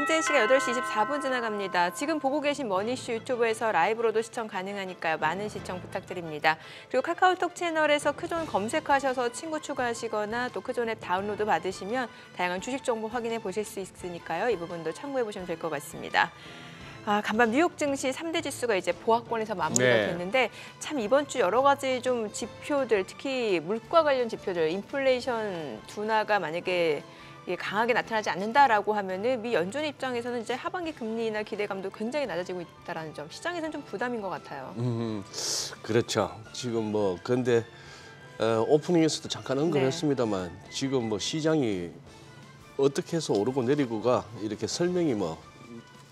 현재 시각 8시 24분 지나갑니다. 지금 보고 계신 머니쇼 유튜브에서 라이브로도 시청 가능하니까요. 많은 시청 부탁드립니다. 그리고 카카오톡 채널에서 크존 검색하셔서 친구 추가하시거나 또 크존 앱 다운로드 받으시면 다양한 주식 정보 확인해 보실 수 있으니까요. 이 부분도 참고해 보시면 될 것 같습니다. 간밤 뉴욕 증시 3대 지수가 이제 보합권에서 마무리가 됐는데 참 이번 주 여러 가지 좀 지표들, 특히 물가 관련 지표들, 인플레이션 둔화가 만약에 강하게 나타나지 않는다라고 하면은 미 연준 입장에서는 이제 하반기 금리나 기대감도 굉장히 낮아지고 있다라는 점, 시장에서는 좀 부담인 것 같아요. 그렇죠. 지금 뭐 근데 오프닝에서도 잠깐 언급했습니다만 지금 뭐 시장이 어떻게 해서 오르고 내리고가 이렇게 설명이 뭐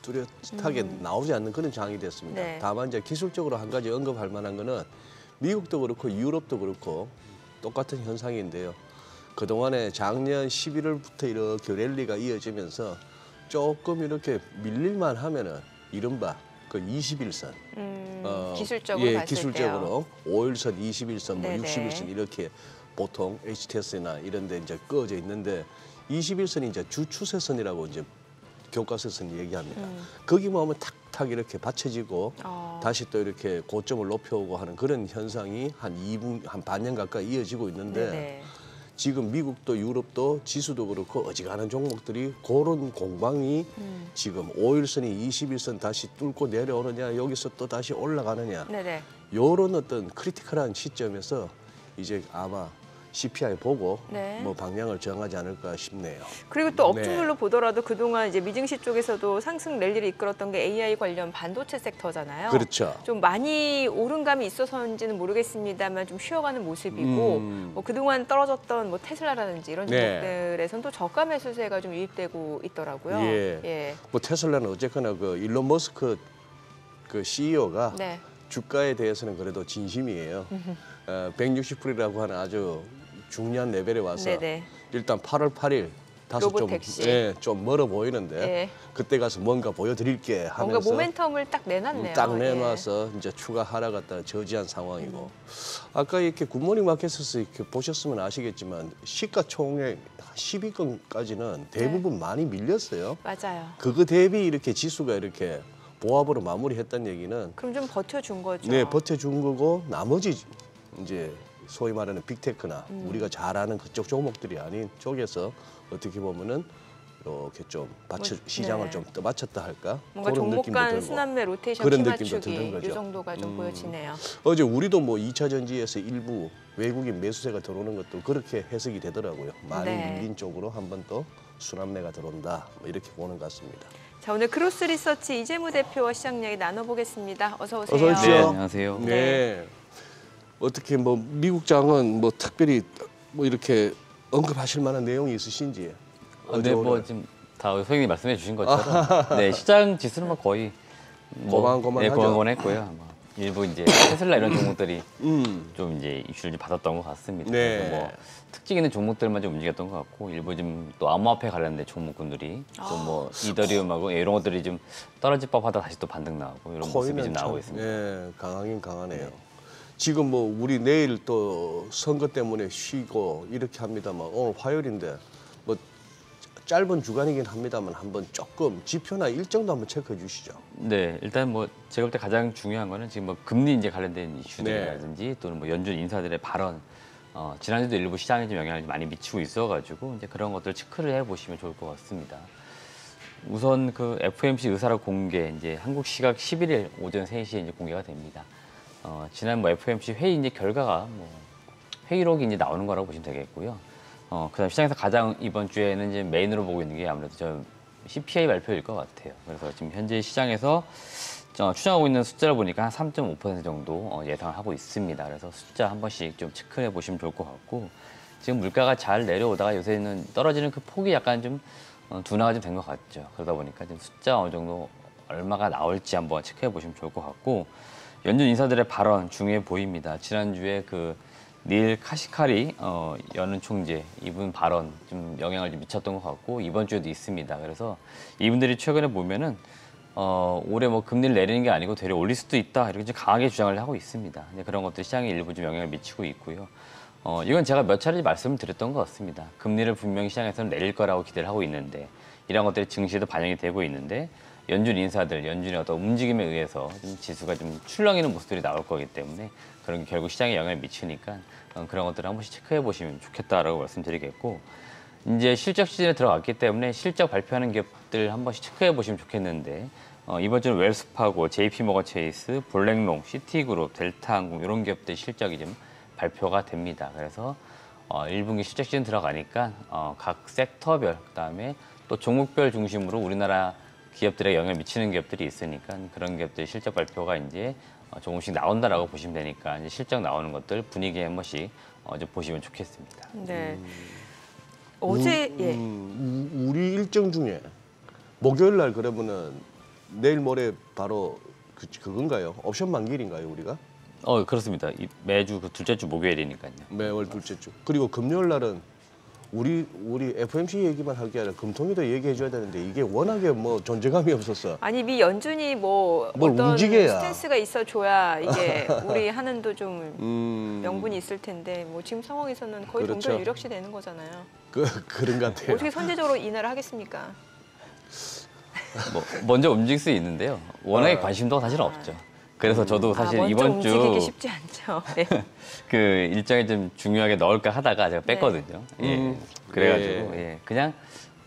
뚜렷하게 나오지 않는 그런 장이 됐습니다. 다만 이제 기술적으로 한 가지 언급할 만한 거는 미국도 그렇고 유럽도 그렇고 똑같은 현상인데요. 그동안에 작년 11월부터 이렇게 랠리가 이어지면서 조금 이렇게 밀릴만 하면은 이른바 그 21선. 기술적으로 봤을 기술적으로 때요. 5일선, 21선, 뭐 61선 이렇게 보통 HTS나 이런 데 이제 꺼져 있는데 21선이 이제 주추세선이라고 이제 교과서에서는 얘기합니다. 거기만 하면 탁탁 이렇게 받쳐지고 다시 또 이렇게 고점을 높여오고 하는 그런 현상이 한 반년 가까이 이어지고 있는데 지금 미국도 유럽도 지수도 그렇고 어지간한 종목들이 그런 공방이 지금 5일선이 21선 다시 뚫고 내려오느냐 여기서 또 다시 올라가느냐 이런 어떤 크리티컬한 시점에서 이제 아마 CPI 보고 뭐 방향을 정하지 않을까 싶네요. 그리고 또 업종별로 보더라도 그동안 이제 미증시 쪽에서도 상승 랠리를 이끌었던 게 AI 관련 반도체 섹터잖아요. 그렇죠. 좀 많이 오른 감이 있어서인지는 모르겠습니다만 좀 쉬어가는 모습이고 뭐 그동안 떨어졌던 뭐 테슬라라든지 이런 종목들에선 또 저가 매수세가 좀 유입되고 있더라고요. 뭐 테슬라는 어쨌거나 그 일론 머스크 그 CEO가 주가에 대해서는 그래도 진심이에요. 160불이라고 하는 아주 중요한 레벨에 와서 일단 8월 8일 다소 좀 멀어 보이는데 그때 가서 뭔가 보여드릴게 하면서 뭔가 모멘텀을 딱 내놨네요. 딱 내놔서 이제 추가 하락갔다가 저지한 상황이고 아까 이렇게 굿모닝 마켓에서 이렇게 보셨으면 아시겠지만 시가총액 10위권까지는 대부분 많이 밀렸어요. 맞아요. 그거 대비 이렇게 지수가 이렇게 보합으로 마무리했다는 얘기는 그럼 좀 버텨준 거죠. 네, 버텨준 거고 나머지 이제 소위 말하는 빅테크나 우리가 잘 아는 그쪽 종목들이 아닌 쪽에서 어떻게 보면은 이렇게 좀 시장을 좀 떠받쳤다 할까? 뭔가 그런 종목 느낌도 간 들고 순환매 로테이션 그런 키 느낌도 드는 맞추기 거죠. 이 정도가 좀 보여지네요. 어제 우리도 뭐 2차 전지에서 일부 외국인 매수세가 들어오는 것도 그렇게 해석이 되더라고요. 많이 밀린 쪽으로 한 번 더 순환매가 들어온다 뭐 이렇게 보는 것 같습니다. 자, 오늘 크로스 리서치 이재무 대표와 시장 이야기 나눠보겠습니다. 어서 오세요. 어서 오십시오. 네, 안녕하세요. 네. 어떻게 뭐 미국장은 뭐 특별히 뭐 이렇게 언급하실 만한 내용이 있으신지? 네, 뭐 지금 다 소장님 말씀해 주신 것처럼 네, 시장 지수는 뭐 거의 고만고만하죠. 고만고만했고요. 일부 이제 테슬라 이런 종목들이 좀 이제 이슈를 받았던 것 같습니다. 그래서 뭐 특징 있는 종목들만 좀 움직였던 것 같고 일부 좀 또 암호화폐 관련된 종목군들이 또 뭐 이더리움하고 이런 것들이 좀 떨어질 법하다 다시 또 반등 나오고 이런 모습이 좀 나오고 있습니다. 네, 강하긴 강하네요. 지금 뭐 우리 내일 또 선거 때문에 쉬고 이렇게 합니다만 오늘 화요일인데 뭐 짧은 주간이긴 합니다만 한번 조금 지표나 일정도 한번 체크해 주시죠. 네, 일단 뭐 제가 볼 때 가장 중요한 거는 지금 뭐 금리 이제 관련된 이슈들이라든지 또는 뭐 연준 인사들의 발언, 지난주도 일부 시장에 좀 영향을 많이 미치고 있어가지고 이제 그런 것들 체크를 해보시면 좋을 것 같습니다. 우선 그 FOMC 의사록 공개 이제 한국 시각 11일 오전 3시에 이제 공개가 됩니다. 지난 뭐 FOMC 회의 이제 결과가 뭐 회의록이 이제 나오는 거라고 보시면 되겠고요. 그다음 시장에서 가장 이번 주에는 이제 메인으로 보고 있는 게 아무래도 좀 CPI 발표일 것 같아요. 그래서 지금 현재 시장에서 추정하고 있는 숫자를 보니까 한 3.5% 정도 예상을 하고 있습니다. 그래서 숫자 한 번씩 좀 체크해 보시면 좋을 것 같고 지금 물가가 잘 내려오다가 요새는 떨어지는 그 폭이 약간 좀 둔화가 좀 된 것 같죠. 그러다 보니까 지금 숫자 어느 정도 얼마가 나올지 한번 체크해 보시면 좋을 것 같고 연준 인사들의 발언 중요해 보입니다. 지난주에 그 닐 카시카리 연은 총재 이분 발언 좀 영향을 좀 미쳤던 것 같고 이번 주에도 있습니다. 그래서 이분들이 최근에 보면은 올해 뭐 금리를 내리는 게 아니고 되려 올릴 수도 있다 이렇게 좀 강하게 주장을 하고 있습니다. 근데 그런 것들 시장에 일부 좀 영향을 미치고 있고요. 이건 제가 몇 차례 말씀을 드렸던 것 같습니다. 금리를 분명히 시장에서는 내릴 거라고 기대를 하고 있는데 이런 것들이 증시에도 반영이 되고 있는데 연준 인사들, 연준의 어떤 움직임에 의해서 좀 지수가 좀 출렁이는 모습들이 나올 거기 때문에 그런 게 결국 시장에 영향을 미치니까 그런 것들을 한 번씩 체크해 보시면 좋겠다라고 말씀드리겠고 이제 실적 시즌에 들어갔기 때문에 실적 발표하는 기업들 한 번씩 체크해 보시면 좋겠는데 이번 주는 웰스파고, JP모건 체이스, 블랙롱, 시티그룹, 델타항공 이런 기업들 실적이 좀 발표가 됩니다. 그래서 1분기 실적 시즌 들어가니까 각 섹터별 그다음에 또 종목별 중심으로 우리나라 기업들에 영향을 미치는 기업들이 있으니까 그런 기업들 실적 발표가 이제 조금씩 나온다라고 보시면 되니까 이제 실적 나오는 것들 분위기에 한 번씩 좀 보시면 좋겠습니다. 네. 어제 우리 일정 중에 목요일 날 그러면은 내일 모레 바로 그건가요? 옵션 만기일인가요, 우리가? 그렇습니다. 매주 그 둘째 주 목요일이니까요. 매월 둘째 주. 그리고 금요일 날은 우리 FMC 얘기만 할 게 아니라 금통위도 얘기해 줘야 되는데 이게 워낙에 뭐 존재감이 없었어. 아니 미 연준이 뭐 뭘 어떤 움직여야. 스탠스가 있어 줘야 이게 우리 하는도 좀 명분이 있을 텐데 뭐 지금 상황에서는 거의 그렇죠. 동전 유력시 되는 거잖아요. 그런 것 같아요. 어떻게 선제적으로 인하를 하겠습니까? 먼저 움직일 수 있는데요. 워낙에 관심도가 사실 없죠. 그래서 저도 사실 먼저 이번 주 움직이기 쉽지 않죠. 네. 그 일정에 좀 중요하게 넣을까 하다가 제가 뺐거든요. 예. 그래가지고 그냥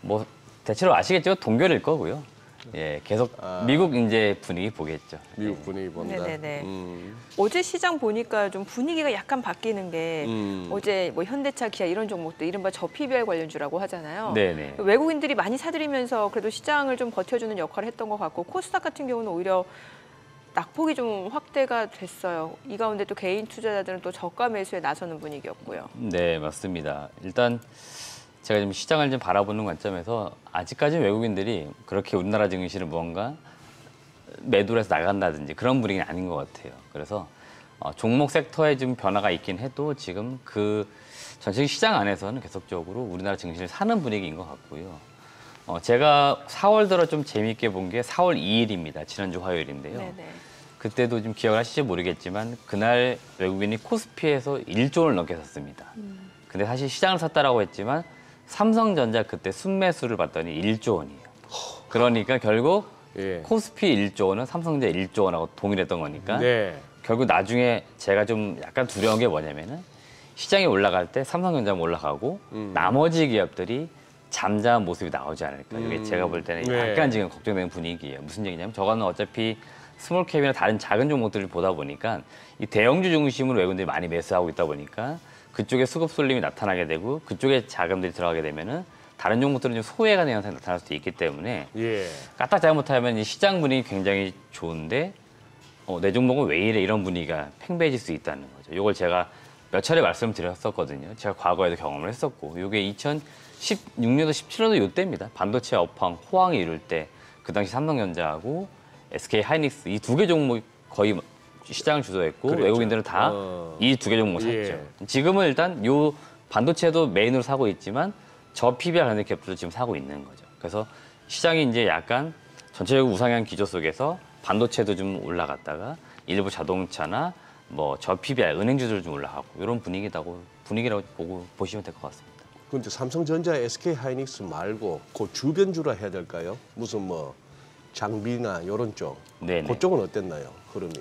뭐 대체로 아시겠지만 동결일 거고요. 예, 계속 미국 이제 분위기 보겠죠. 미국 분위기 본다. 네네네. 어제 시장 보니까 좀 분위기가 약간 바뀌는 게 어제 뭐 현대차, 기아 이런 종목들 이른바 저PBR 관련주라고 하잖아요. 네네. 외국인들이 많이 사들이면서 그래도 시장을 좀 버텨주는 역할을 했던 것 같고 코스닥 같은 경우는 오히려 낙폭이 좀 확대가 됐어요. 이 가운데 또 개인 투자자들은 또 저가 매수에 나서는 분위기였고요. 네, 맞습니다. 일단 제가 지금 시장을 좀 바라보는 관점에서 아직까지 외국인들이 그렇게 우리나라 증시를 무언가 매도를 해서 나간다든지 그런 분위기는 아닌 것 같아요. 그래서 종목 섹터에 좀 변화가 있긴 해도 지금 그 전체 시장 안에서는 계속적으로 우리나라 증시를 사는 분위기인 것 같고요. 제가 4월 들어 좀 재미있게 본 게 4월 2일입니다. 지난주 화요일인데요. 네네. 그때도 좀 기억을 하실지 모르겠지만 그날 외국인이 코스피에서 1조 원을 넘게 샀습니다. 근데 사실 시장을 샀다라고 했지만 삼성전자 그때 순매수를 봤더니 1조 원이에요. 그러니까 결국 코스피 1조 원은 삼성전자 1조 원하고 동일했던 거니까 결국 나중에 제가 좀 약간 두려운 게 뭐냐면은 시장이 올라갈 때 삼성전자만 올라가고 나머지 기업들이 잠잠한 모습이 나오지 않을까. 이게 제가 볼 때는 약간 지금 걱정되는 분위기예요. 무슨 얘기냐면 저거는 어차피 스몰캡이나 다른 작은 종목들을 보다 보니까 이 대형주 중심으로 외국인들이 많이 매수하고 있다 보니까 그쪽에 수급 쏠림이 나타나게 되고 그쪽에 자금들이 들어가게 되면은 다른 종목들은 좀 소외가 되는 현상이 나타날 수도 있기 때문에 까딱 잘못하면 이 시장 분위기 굉장히 좋은데 내 종목은 왜 이래 이런 분위기가 팽배해질 수 있다는 거죠. 이걸 제가 몇 차례 말씀드렸었거든요. 제가 과거에도 경험을 했었고 이게 2016년도 17년도 이때입니다. 반도체 업황, 호황이 이룰 때 그 당시 삼성전자하고 SK 하이닉스 이 두 개 종목이 거의 시장을 주도했고 그랬죠. 외국인들은 다 이 두 개 종목 샀죠. 지금은 일단 요 반도체도 메인으로 사고 있지만 저 PBR 관련 기업들도 지금 사고 있는 거죠. 그래서 시장이 이제 약간 전체적으로 우상향 기조 속에서 반도체도 좀 올라갔다가 일부 자동차나 뭐 저 PBR 은행주들 좀 올라가고 이런 분위기라고 보시면 될 것 같습니다. 근데 삼성전자, SK 하이닉스 말고 그 주변주라 해야 될까요? 무슨 뭐 장비나 이런 쪽. 네네. 그쪽은 어땠나요? 흐름이.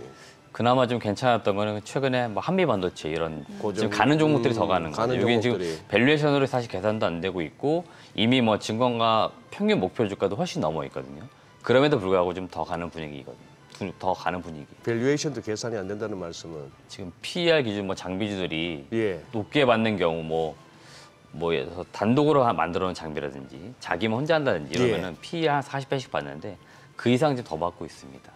그나마 좀 괜찮았던 거는 최근에 뭐 한미 반도체 이런 지금 가는 종목들이 더 가는 거예요. 여기 지금 밸류에이션으로 사실 계산도 안 되고 있고 이미 뭐 증권가 평균 목표 주가도 훨씬 넘어 있거든요. 그럼에도 불구하고 좀 더 가는 분위기거든요. 더 가는 분위기. 밸류에이션도 계산이 안 된다는 말씀은 지금 PER 기준 뭐 장비주들이 높게 받는 경우 뭐 예를 들어서 단독으로 만들어 놓은 장비라든지 자기만 혼자 한다든지 이러면은 PER 한 40배씩 받는데 그 이상 좀 더 받고 있습니다.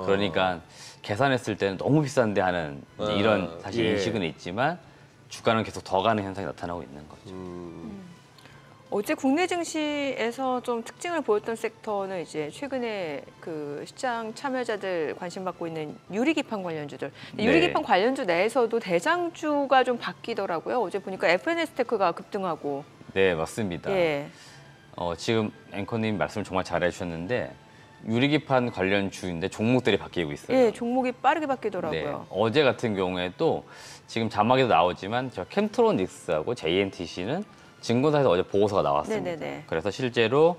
그러니까 계산했을 때는 너무 비싼데 하는 이런 사실 인식은 있지만 주가는 계속 더 가는 현상이 나타나고 있는 거죠. 어제 국내 증시에서 좀 특징을 보였던 섹터는 이제 최근에 그 시장 참여자들 관심 받고 있는 유리기판 관련주들. 유리기판 관련주 내에서도 대장주가 좀 바뀌더라고요. 어제 보니까 FNS테크가 급등하고. 네, 맞습니다. 지금 앵커님 말씀을 정말 잘해주셨는데 유리기판 관련주인데 종목들이 바뀌고 있어요. 예, 종목이 빠르게 바뀌더라고요. 네, 어제 같은 경우에 또 지금 자막에도 나오지만 저 캠트로닉스하고 JNTC는 증권사에서 어제 보고서가 나왔습니다. 네네네. 그래서 실제로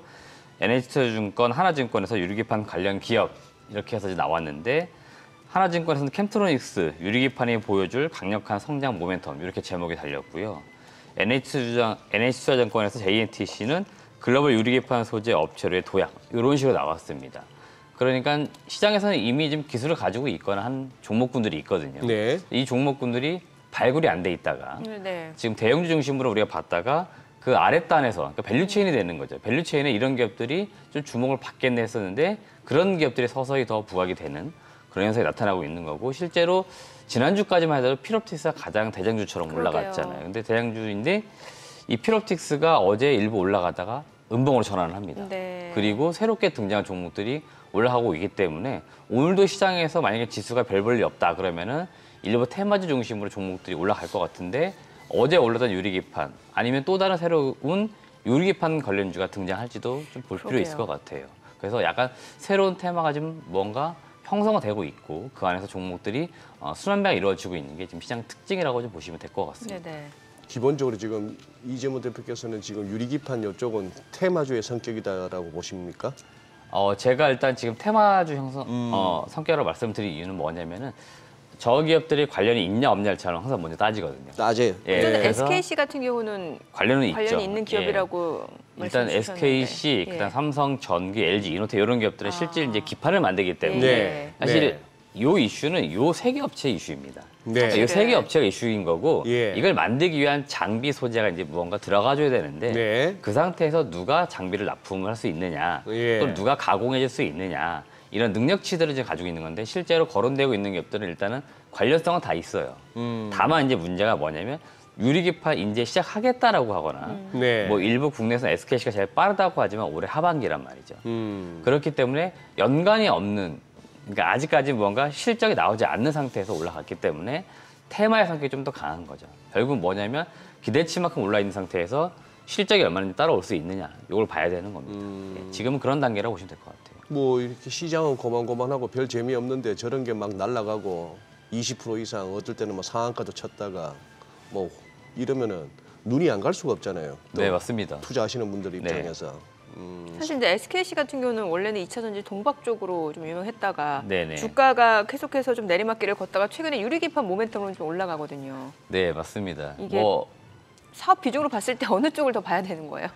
NH투자증권, 하나증권에서 유리기판 관련 기업 이렇게 해서 이제 나왔는데 하나증권에서는 캠트로닉스 유리기판이 보여줄 강력한 성장 모멘텀 이렇게 제목이 달렸고요. NH투자증권에서 JNTC는 글로벌 유리기판 소재 업체로의 도약 이런 식으로 나왔습니다. 그러니까 시장에서는 이미 좀 기술을 가지고 있거나 한 종목군들이 있거든요. 네. 이 종목군들이 발굴이 안 돼 있다가 네. 지금 대형주 중심으로 우리가 봤다가 그 아랫단에서 그러니까 밸류체인이 되는 거죠. 밸류체인에 이런 기업들이 좀 주목을 받겠네 했었는데 그런 기업들이 서서히 더 부각이 되는 그런 현상이 나타나고 있는 거고 실제로 지난주까지만 해도 필옵틱스가 가장 대장주처럼 그러게요. 올라갔잖아요. 근데 대장주인데 이 필옵틱스가 어제 일부 올라가다가 음봉으로 전환을 합니다. 네. 그리고 새롭게 등장한 종목들이 올라가고 있기 때문에 오늘도 시장에서 만약에 지수가 별 볼 일 없다 그러면은 일부 테마주 중심으로 종목들이 올라갈 것 같은데 어제 올랐던 유리기판 아니면 또 다른 새로운 유리기판 관련주가 등장할지도 좀 볼 필요 있을 것 같아요. 그래서 약간 새로운 테마가 좀 뭔가 형성화 되고 있고 그 안에서 종목들이 순환매가 이루어지고 있는 게 지금 시장 특징이라고 좀 보시면 될 것 같습니다. 네네. 기본적으로 지금 이재모 대표께서는 지금 유리기판 이쪽은 테마주의 성격이다라고 보십니까? 제가 일단 지금 테마주 형성 성격으로 말씀드릴 이유는 뭐냐면은 저 기업들이 관련이 있냐 없냐를 저는 항상 먼저 따지거든요. 따져요. 예, 저는 그래서 SKC 같은 경우는 관련은 있죠. 관련이 있는 기업이라고 일단 말씀 주셨는데. SKC, 그다음 삼성, 전기, LG, 이노텔 이런 기업들은 실제 이제 기판을 만들기 때문에 네. 사실 요 이슈는 요 세 개 업체 이슈입니다. 네. 이 세 개 업체가 이슈인 거고 예. 이걸 만들기 위한 장비 소재가 이제 무언가 들어가줘야 되는데 네. 그 상태에서 누가 장비를 납품을 할 수 있느냐, 예. 또 누가 가공해줄 수 있느냐 이런 능력치들을 이제 가지고 있는 건데 실제로 거론되고 있는 기업들은 일단은 관련성은 다 있어요. 다만 이제 문제가 뭐냐면 유리기판 이제 시작하겠다라고 하거나 네. 뭐 일부 국내에서 SKC가 제일 빠르다고 하지만 올해 하반기란 말이죠. 그렇기 때문에 연관이 없는 그러니까 아직까지 뭔가 실적이 나오지 않는 상태에서 올라갔기 때문에 테마의 성격이 좀 더 강한 거죠. 결국은 뭐냐면 기대치만큼 올라 있는 상태에서 실적이 얼마나 따라올 수 있느냐 이걸 봐야 되는 겁니다. 예, 지금은 그런 단계라고 보시면 될 것 같아요. 뭐 이렇게 시장은 고만고만하고 별 재미없는데 저런 게 막 날아가고 20% 이상 어떨 때는 뭐 상한가도 쳤다가 뭐 이러면은 눈이 안 갈 수가 없잖아요. 또 네, 맞습니다. 투자하시는 분들 입장에서. 사실 이제 SKC 같은 경우는 원래는 2차 전지 동박 쪽으로 좀 유명했다가 네네. 주가가 계속해서 좀 내리막길을 걷다가 최근에 유리기판 모멘텀으로 좀 올라가거든요. 네, 맞습니다. 이게 뭐 사업 비중으로 봤을 때 어느 쪽을 더 봐야 되는 거예요?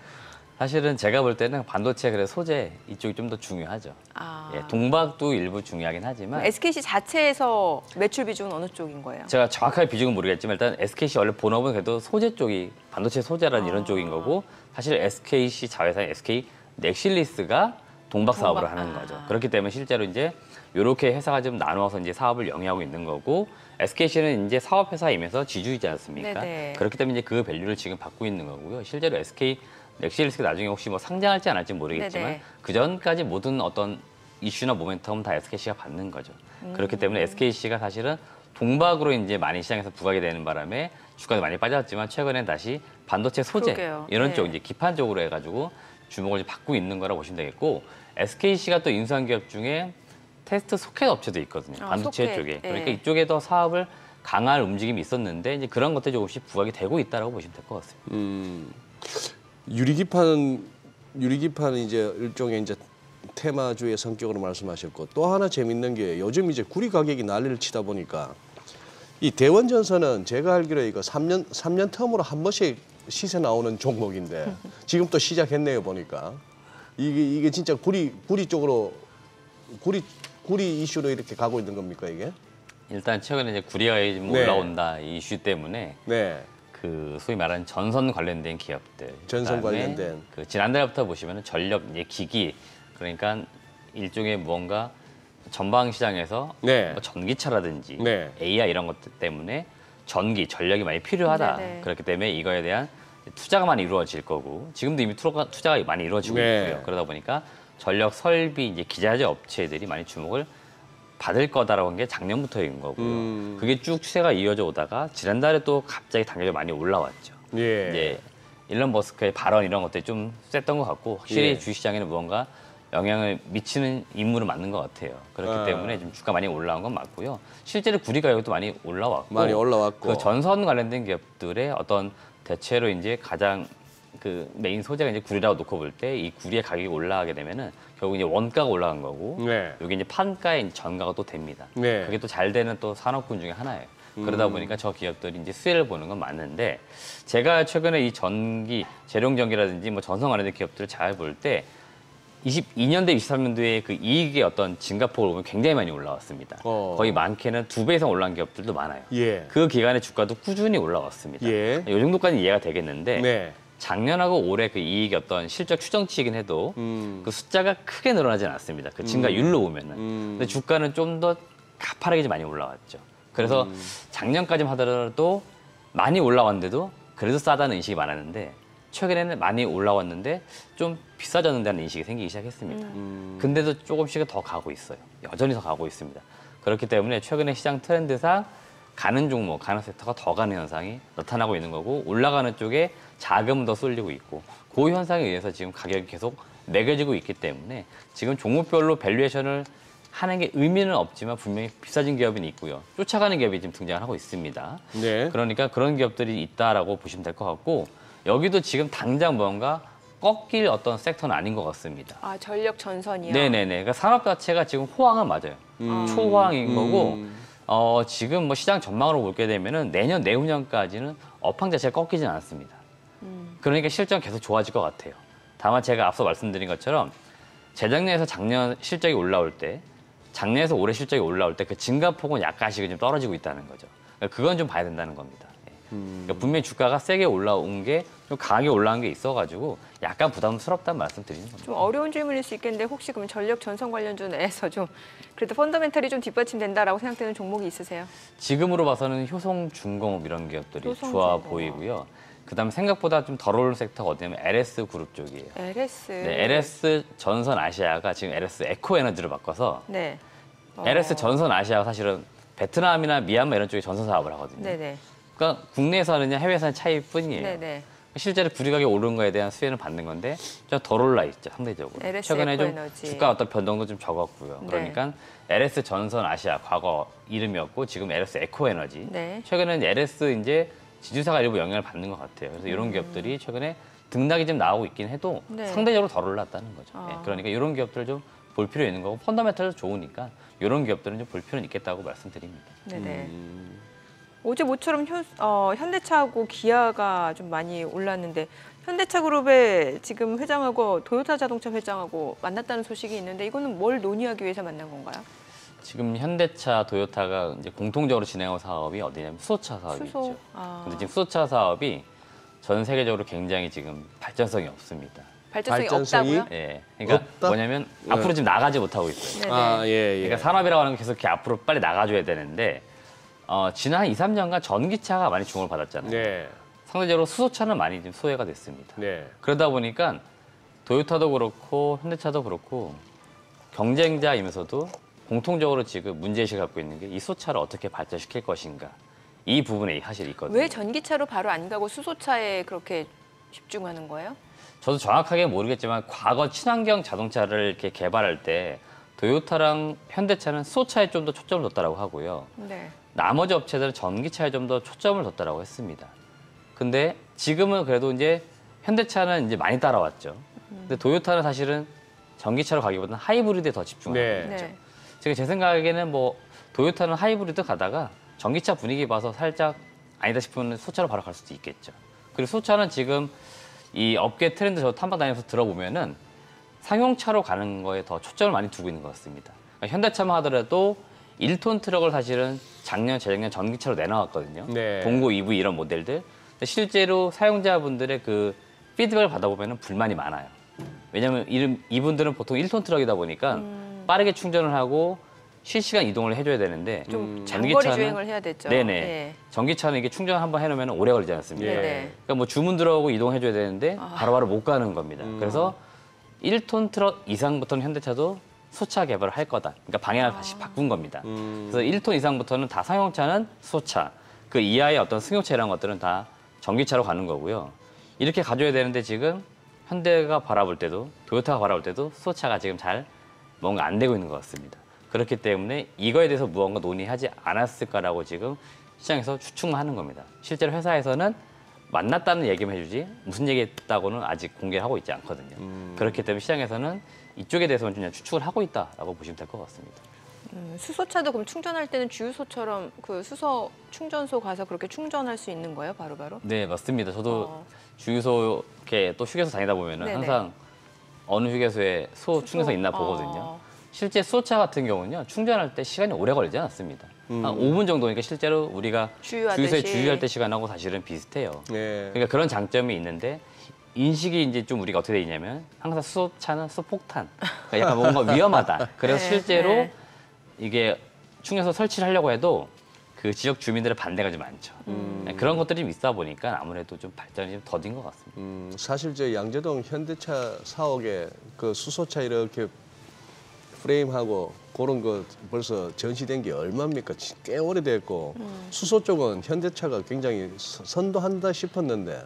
사실은 제가 볼 때는 반도체 그래 소재 이쪽이 좀 더 중요하죠. 아. 예, 동박도 일부 중요하긴 하지만 SKC 자체에서 매출 비중은 어느 쪽인 거예요? 제가 정확하게 비중은 모르겠지만 일단 SKC 원래 본업은 그래도 소재 쪽이 반도체 소재라는 이런 쪽인 거고 사실 SKC 자회사인 SK 넥실리스가 동박 사업을 하는 거죠. 그렇기 때문에 실제로 이제 이렇게 회사가 좀 나누어서 이제 사업을 영위하고 있는 거고 SKC는 이제 사업 회사이면서 지주이지 않습니까? 네네. 그렇기 때문에 이제 그 밸류를 지금 받고 있는 거고요. 실제로 SK 넥실리스가 나중에 혹시 뭐 상장할지 안 할지 모르겠지만 네네. 그 전까지 모든 어떤 이슈나 모멘텀 다 SKC가 받는 거죠. 그렇기 때문에 SKC가 사실은 동박으로 이제 많이 시장에서 부각이 되는 바람에 주가도 많이 빠졌지만 최근엔 다시 반도체 소재 그러게요. 이런 네. 쪽 이제 기판 쪽으로 해가지고 주목을 좀 받고 있는 거라고 보시면 되겠고 SKC가 또 인수한 기업 중에 테스트 소켓 업체도 있거든요. 반도체 소켓. 쪽에. 그러니까 네. 이쪽에 더 사업을 강화할 움직임이 있었는데 이제 그런 것들이 조금씩 부각이 되고 있다라고 보시면 될 것 같습니다. 유리기판은 이제 일종의 이제 테마주의 성격으로 말씀하셨고 또 하나 재밌는 게 요즘 이제 구리 가격이 난리를 치다 보니까 이 대원전선은 제가 알기로 이거 3년 텀으로 한 번씩 시세 나오는 종목인데 지금 또 시작했네요 보니까 이게 진짜 구리 쪽으로 구리 이슈로 이렇게 가고 있는 겁니까 이게? 일단 최근에 이제 구리가 좀 네. 올라온다 이 이슈 때문에 네. 그 소위 말하는 전선 관련된 기업들, 전선 그다음에 관련된. 그 지난달부터 보시면은 전력 이제 기기 그러니까 일종의 뭔가 전방 시장에서 네. 뭐 전기차라든지 네. AI 이런 것들 때문에 전력이 많이 필요하다. 네네. 그렇기 때문에 이거에 대한 투자가 많이 이루어질 거고 지금도 이미 투자가 많이 이루어지고 네. 있고요. 그러다 보니까 전력 설비 이제 기자재 업체들이 많이 주목을 받을 거다라고 한 게 작년부터인 거고요. 그게 쭉 추세가 이어져 오다가 지난달에 또 갑자기 단계가 많이 올라왔죠. 예. 이제 일론 머스크의 발언 이런 것들이 좀 셌던 것 같고 확실히 예. 주시장에는 무언가 영향을 미치는 인물은 맞는 것 같아요. 그렇기 때문에 좀 주가 많이 올라온 건 맞고요. 실제로 구리 가격도 많이 올라왔고 많이 올라왔고. 그 전선 관련된 기업들의 어떤 대체로 이제 가장 그 메인 소재가 이제 구리라고 놓고 볼 때 이 구리의 가격이 올라가게 되면은 결국 이제 원가가 올라간 거고 네. 여기 이제 판가의 전가가 또 됩니다. 네. 그게 또 잘 되는 또 산업군 중에 하나예요. 그러다 보니까 저 기업들이 이제 수혜를 보는 건 맞는데 제가 최근에 이 전기, 재룡전기라든지 뭐 전선 관련된 기업들을 잘 볼 때 22년도, 23년도에 그 이익의 어떤 증가폭을 보면 굉장히 많이 올라왔습니다. 거의 많게는 2배 이상 올라간 기업들도 많아요. 예. 그 기간의 주가도 꾸준히 올라왔습니다. 예. 이 정도까지 이해가 되겠는데 네. 작년하고 올해 그 이익이 어떤 실적 추정치이긴 해도 그 숫자가 크게 늘어나진 않습니다. 그 증가율로 보면은. 근데 주가는 좀 더 가파르게 좀 많이 올라왔죠. 그래서 작년까지만 하더라도 많이 올라왔는데도 그래도 싸다는 인식이 많았는데 최근에는 많이 올라왔는데 좀 비싸졌는다는 인식이 생기기 시작했습니다. 근데도 조금씩은 더 가고 있어요. 여전히 더 가고 있습니다. 그렇기 때문에 최근에 시장 트렌드상 가는 종목, 가는 섹터가 더 가는 현상이 나타나고 있는 거고 올라가는 쪽에 자금은 더 쏠리고 있고 그 현상에 의해서 지금 가격이 계속 매겨지고 있기 때문에 지금 종목별로 밸류에이션을 하는 게 의미는 없지만 분명히 비싸진 기업은 있고요. 쫓아가는 기업이 지금 등장하고 있습니다. 네. 그러니까 그런 기업들이 있다라고 보시면 될 것 같고 여기도 지금 당장 뭔가 꺾일 어떤 섹터는 아닌 것 같습니다. 아, 전력 전선이요? 네네네. 그러니까 산업 자체가 지금 호황은 맞아요. 초호황인 거고 지금 뭐 시장 전망으로 보게 되면은 내년, 내후년까지는 업황 자체가 꺾이진 않습니다. 그러니까 실적은 계속 좋아질 것 같아요. 다만 제가 앞서 말씀드린 것처럼 재작년에서 작년 실적이 올라올 때 작년에서 올해 실적이 올라올 때 그 증가폭은 약간씩 좀 떨어지고 있다는 거죠. 그러니까 그건 좀 봐야 된다는 겁니다. 그러니까 분명히 주가가 세게 올라온 게 좀 강하게 올라온 게 있어가지고 약간 부담스럽다는 말씀 드리는 겁니다. 좀 어려운 질문일 수 있겠는데 혹시 그럼 전력 전선 관련주 내에서 좀 그래도 펀더멘털이 좀 뒷받침된다라고 생각되는 종목이 있으세요? 지금으로 봐서는 효성중공업 이런 기업들이 효성중공업. 좋아 보이고요. 그다음에 생각보다 좀 덜 오른 섹터가 어디냐면 LS 그룹 쪽이에요. LS. 네, LS 전선 아시아가 지금 LS 에코 에너지로 바꿔서 네. LS 전선 아시아가 사실은 베트남이나 미얀마 이런 쪽에 전선 사업을 하거든요. 네네. 그러니까 국내에서 하느냐 해외에서 하는 차이뿐이에요. 네네. 실제로 구리 가격이 오른 거에 대한 수혜는 받는 건데 좀 덜 올라 있죠, 상대적으로. LS 최근에 좀 에코에너지. 주가 어떤 변동도 좀 적었고요. 네. 그러니까 LS 전선 아시아 과거 이름이었고 지금 LS 에코 에너지. 네. 최근에는 LS 이제 지주사가 일부 영향을 받는 것 같아요. 그래서 이런 기업들이 최근에 등락이 좀 나오고 있긴 해도 네. 상대적으로 덜 올랐다는 거죠. 아. 예, 그러니까 이런 기업들 좀 볼 필요 있는 거고 펀더멘털도 좋으니까 이런 기업들은 좀 볼 필요는 있겠다고 말씀드립니다. 네네. 어제 모처럼 현대차하고 기아가 좀 많이 올랐는데 현대차 그룹의 지금 회장하고 도요타 자동차 회장하고 만났다는 소식이 있는데 이거는 뭘 논의하기 위해서 만난 건가요? 지금 현대차, 도요타가 이제 공통적으로 진행하는 사업이 어디냐면 수소차 사업이 수소. 있죠. 아. 근데 지금 수소차 사업이 전 세계적으로 굉장히 지금 발전성이 없습니다. 발전성이 발전성이? 없다고요? 예. 그러니까 없다? 뭐냐면 앞으로 지금 나가지 못하고 있어요. 네네. 아, 예, 예. 그러니까 산업이라고 하는 게 계속 이렇게 앞으로 빨리 나가줘야 되는데 지난 한 2, 3년간 전기차가 많이 주목을 받았잖아요. 네. 상대적으로 수소차는 많이 지금 소외가 됐습니다. 네. 그러다 보니까 도요타도 그렇고 현대차도 그렇고 경쟁자이면서도 공통적으로 지금 문제의식을 갖고 있는 게 이 수소차를 어떻게 발전시킬 것인가. 이 부분에 사실 있거든요. 왜 전기차로 바로 안 가고 수소차에 그렇게 집중하는 거예요? 저도 정확하게 모르겠지만 과거 친환경 자동차를 이렇게 개발할 때 도요타랑 현대차는 수소차에 좀 더 초점을 뒀다라고 하고요. 네. 나머지 업체들은 전기차에 좀 더 초점을 뒀다라고 했습니다. 근데 지금은 그래도 이제 현대차는 이제 많이 따라왔죠. 근데 도요타는 사실은 전기차로 가기보다는 하이브리드에 더 집중하고 네. 있죠. 네. 제가 제 생각에는 뭐 도요타는 하이브리드 가다가 전기차 분위기 봐서 살짝 아니다 싶으면 수소차로 바로 갈 수도 있겠죠. 그리고 수소차는 지금 이 업계 트렌드 저 탐방 다니면서 들어보면은 상용차로 가는 거에 더 초점을 많이 두고 있는 것 같습니다. 그러니까 현대차만 하더라도 1톤 트럭을 사실은 작년, 재작년 전기차로 내놔왔거든요. 네. 동고 EV 이런 모델들. 근데 실제로 사용자분들의 그 피드백을 받아보면 불만이 많아요. 왜냐하면 이분들은 보통 1톤 트럭이다 보니까 빠르게 충전을 하고 실시간 이동을 해줘야 되는데 좀 장거리 주행을 해야 되죠. 네네. 예. 전기차는 이게 충전 한번 해놓으면 오래 걸리지 않습니까? 예. 네네. 그러니까 뭐 주문 들어오고 이동해줘야 되는데 바로바로 못 가는 겁니다. 그래서 1톤 트럭 이상부터는 현대차도 수소차 개발을 할 거다. 그러니까 방향을 다시 바꾼 겁니다. 그래서 1톤 이상부터는 다 상용차는 수소차, 그 이하의 어떤 승용차 이런 것들은 다 전기차로 가는 거고요. 이렇게 가져야 되는데 지금 현대가 바라볼 때도 도요타가 바라볼 때도 수소차가 지금 잘 뭔가 안 되고 있는 것 같습니다. 그렇기 때문에 이거에 대해서 무언가 논의하지 않았을까라고 지금 시장에서 추측만 하는 겁니다. 실제로 회사에서는 만났다는 얘기만 해주지 무슨 얘기했다고는 아직 공개를 하고 있지 않거든요. 그렇기 때문에 시장에서는 이쪽에 대해서는 그냥 추측을 하고 있다라고 보시면 될 것 같습니다. 수소차도 그럼 충전할 때는 주유소처럼 그 수소 충전소 가서 그렇게 충전할 수 있는 거예요, 바로바로? 네, 맞습니다. 저도 주유소 이렇게 또 휴게소 다니다 보면은 네네. 항상 어느 휴게소에 수소 충전소 있나 보거든요. 실제 수소차 같은 경우는요, 충전할 때 시간이 오래 걸리지 않습니다. 한 5분 정도니까 실제로 우리가 주유하듯이. 주유소에 주유할 때 시간하고 사실은 비슷해요. 네. 그러니까 그런 장점이 있는데 인식이 이제 좀 우리가 어떻게 돼 있냐면 항상 수소차는 수소폭탄, 그러니까 약간 뭔가 위험하다. 그래서 네, 실제로 네. 이게 충전소 설치를 하려고 해도 그 지역 주민들의 반대가 좀 많죠. 그런 것들이 좀 있다 보니까 아무래도 좀 발전이 좀 더딘 것 같습니다. 사실 저 양재동 현대차 사옥에 그 수소차 이렇게 프레임하고 그런 거 벌써 전시된 게 얼마입니까? 꽤 오래됐고 수소 쪽은 현대차가 굉장히 선도한다 싶었는데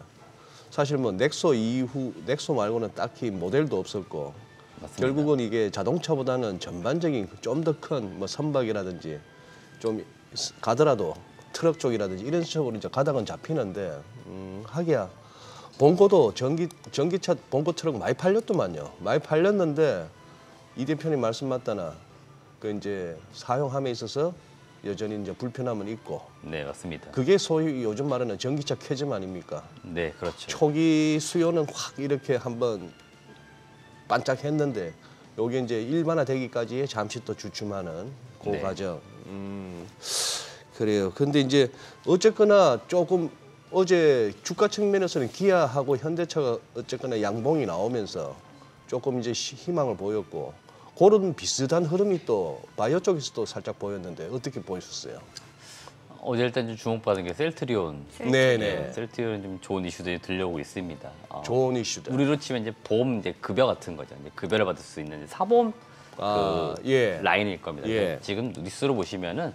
사실 뭐 넥소 이후 넥소 말고는 딱히 모델도 없었고 맞습니다. 결국은 이게 자동차보다는 전반적인 좀 더 큰 뭐 선박이라든지 좀 가더라도 트럭 쪽이라든지 이런 쪽으로 이제 가닥은 잡히는데 하기야 본고도 전기차 본고 트럭 많이 팔렸더만요. 많이 팔렸는데 이 대표님 말씀 맞다나 그 이제 사용함에 있어서 여전히 이제 불편함은 있고 네, 맞습니다. 그게 소위 요즘 말하는 전기차 캐즘 아닙니까? 네, 그렇죠. 초기 수요는 확 이렇게 한번 반짝했는데 요게 이제 일반화되기까지 잠시 또 주춤하는 그 네. 과정. 그래요. 근데 이제 어쨌거나 조금 어제 주가 측면에서는 기아하고 현대차가 어쨌거나 양봉이 나오면서 조금 이제 희망을 보였고 그런 비슷한 흐름이 또 바이오 쪽에서도 살짝 보였는데 어떻게 보셨어요? 어제 일단 좀 주목받은 게 셀트리온. 네네. 셀트리온 좀 좋은 이슈들이 들려오고 있습니다. 좋은 이슈다. 우리로 치면 이제 보험 이제 급여 같은 거죠. 이제 급여를 받을 수 있는 사보험 예. 라인일 겁니다. 예. 지금 뉴스로 보시면은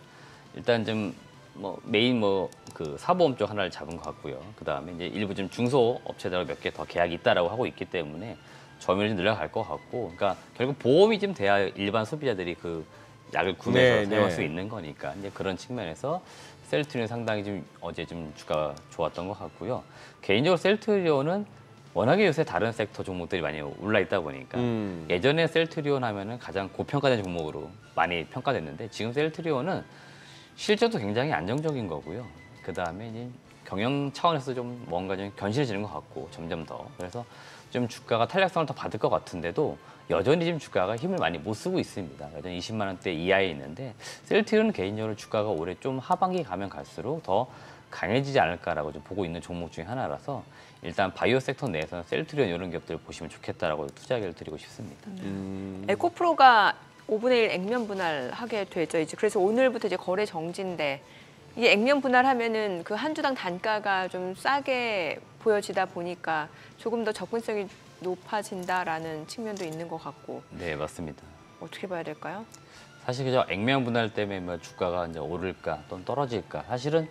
일단 좀 뭐 메인 뭐 그 사보험 쪽 하나를 잡은 것 같고요. 그 다음에 이제 일부 좀 중소 업체들 몇 개 더 계약이 있다라고 하고 있기 때문에 점유율이 좀 늘어갈 것 같고, 그러니까 결국 보험이 좀 돼야 일반 소비자들이 그 약을 구매해서 네, 사용할 네. 수 있는 거니까 이제 그런 측면에서 셀트리온 상당히 좀 어제 좀 주가가 좋았던 것 같고요. 개인적으로 셀트리온은 워낙에 요새 다른 섹터 종목들이 많이 올라 있다 보니까 예전에 셀트리온 하면은 가장 고평가된 종목으로 많이 평가됐는데 지금 셀트리온은 실적도 굉장히 안정적인 거고요. 그 다음에 이제 경영 차원에서 좀 뭔가 좀 견실해지는 것 같고 점점 더 그래서 좀 주가가 탄력성을 더 받을 것 같은데도 여전히 지금 주가가 힘을 많이 못 쓰고 있습니다. 여전히 20만 원대 이하에 있는데 셀트리온은 개인적으로 주가가 올해 좀 하반기 가면 갈수록 더 강해지지 않을까라고 좀 보고 있는 종목 중에 하나라서 일단 바이오 섹터 내에서는 셀트리온 이런 기업들을 보시면 좋겠다라고 투자기를 드리고 싶습니다. 에코프로가 5분의 1 액면 분할하게 되죠. 이제 그래서 오늘부터 이제 거래 정지인데 이게 액면 분할하면은 그 한 주당 단가가 좀 싸게 보여지다 보니까 조금 더 접근성이 높아진다라는 측면도 있는 것 같고 네, 맞습니다. 어떻게 봐야 될까요? 사실 그저 액면 분할 때문에 뭐 주가가 이제 오를까 또는 떨어질까 사실은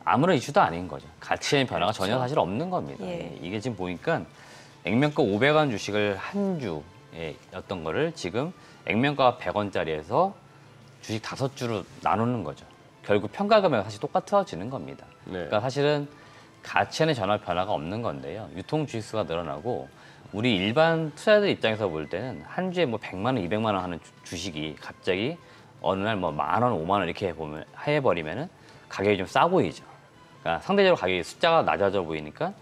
아무런 이슈도 아닌 거죠. 가치의 변화가 전혀 사실 없는 겁니다. 예. 이게 지금 보니까 액면가 500원 주식을 한 주였던 거를 지금 액면가가 100원짜리에서 주식 5주로 나누는 거죠. 결국 평가 금액은 사실 똑같아지는 겁니다. 네. 그러니까 사실은 가치에는 전혀 변화가 없는 건데요. 유통 주식수가 늘어나고 우리 일반 투자자들 입장에서 볼 때는 한 주에 뭐 100만 원, 200만 원 하는 주식이 갑자기 어느 날 뭐 10,000원, 5만 원 이렇게 해버리면은 가격이 좀 싸 보이죠. 그러니까 상대적으로 가격이 숫자가 낮아져 보이니까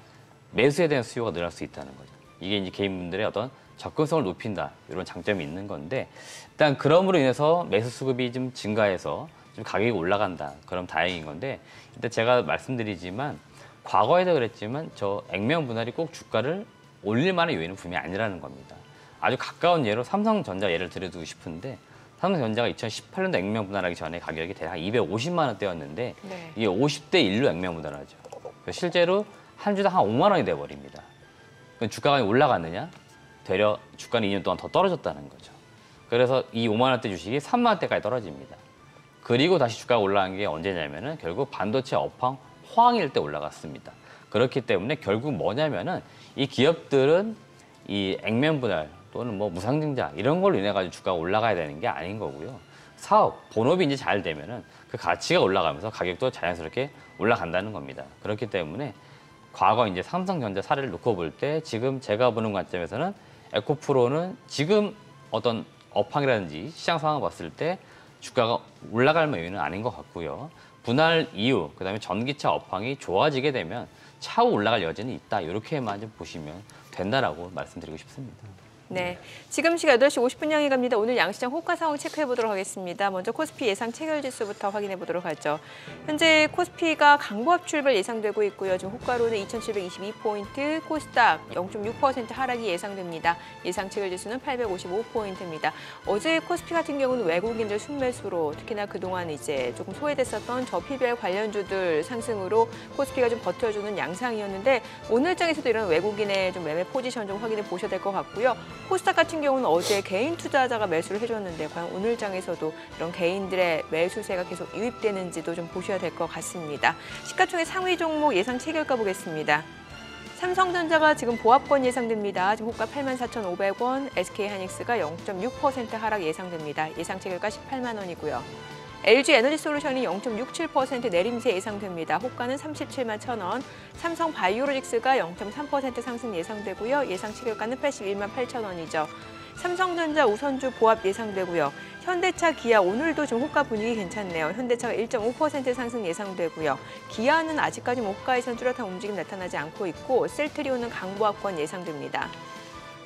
매수에 대한 수요가 늘어날 수 있다는 거죠. 이게 이제 개인분들의 어떤 접근성을 높인다 이런 장점이 있는 건데 일단 그럼으로 인해서 매수 수급이 좀 증가해서 좀 가격이 올라간다. 그럼 다행인 건데 일단 제가 말씀드리지만 과거에도 그랬지만 저 액면 분할이 꼭 주가를 올릴 만한 요인은 분명히 아니라는 겁니다. 아주 가까운 예로 삼성전자 예를 들어두고 싶은데 삼성전자가 2018년도 액면 분할하기 전에 가격이 대략 250만 원대였는데 네. 이게 50대 1로 액면 분할하죠. 실제로 한 주당 한 5만 원이 돼버립니다. 주가가 올라갔느냐? 되려 주가는 2년 동안 더 떨어졌다는 거죠. 그래서 이 5만 원대 주식이 3만 원대까지 떨어집니다. 그리고 다시 주가가 올라간 게 언제냐면은 결국 반도체 업황 호황일 때 올라갔습니다. 그렇기 때문에 결국 뭐냐면은 이 기업들은 이 액면 분할 또는 뭐 무상증자 이런 걸로 인해 가지고 주가가 올라가야 되는 게 아닌 거고요. 사업, 본업이 이제 잘 되면은 그 가치가 올라가면서 가격도 자연스럽게 올라간다는 겁니다. 그렇기 때문에 과거 이제 삼성전자 사례를 놓고 볼 때 지금 제가 보는 관점에서는 에코프로는 지금 어떤 업황이라든지 시장 상황을 봤을 때 주가가 올라갈 요인은 아닌 것 같고요. 분할 이후 그다음에 전기차 업황이 좋아지게 되면 차후 올라갈 여지는 있다. 이렇게만 좀 보시면 된다라고 말씀드리고 싶습니다. 네, 지금 시각 8시 50분 향해 갑니다. 오늘 양시장 호가 상황 체크해 보도록 하겠습니다. 먼저 코스피 예상 체결지수부터 확인해 보도록 하죠. 현재 코스피가 강보합 출발 예상되고 있고요. 지금 호가로는 2,722포인트, 코스닥 0.6% 하락이 예상됩니다. 예상 체결지수는 855포인트입니다. 어제 코스피 같은 경우는 외국인들 순매수로 특히나 그동안 이제 조금 소외됐었던 저PBR 관련주들 상승으로 코스피가 좀 버텨주는 양상이었는데 오늘 장에서도 이런 외국인의 좀 매매 포지션 좀 확인해 보셔야 될 것 같고요. 코스닥 같은 경우는 어제 개인 투자자가 매수를 해줬는데 과연 오늘 장에서도 이런 개인들의 매수세가 계속 유입되는지도 좀 보셔야 될 것 같습니다. 시가총액 상위 종목 예상 체결가 보겠습니다. 삼성전자가 지금 보합권 예상됩니다. 지금 호가 84,500원, SK하이닉스가 0.6% 하락 예상됩니다. 예상 체결가 18만 원이고요. LG에너지솔루션이 0.67% 내림세 예상됩니다. 호가는 37만 1,000원. 삼성바이오로직스가 0.3% 상승 예상되고요. 예상 체결가는 81만 8천 원이죠. 삼성전자 우선주 보합 예상되고요. 현대차, 기아 오늘도 좀 호가 분위기 괜찮네요. 현대차가 1.5% 상승 예상되고요. 기아는 아직까지 호가에선 뚜렷한 움직임 나타나지 않고 있고 셀트리온은 강보합권 예상됩니다.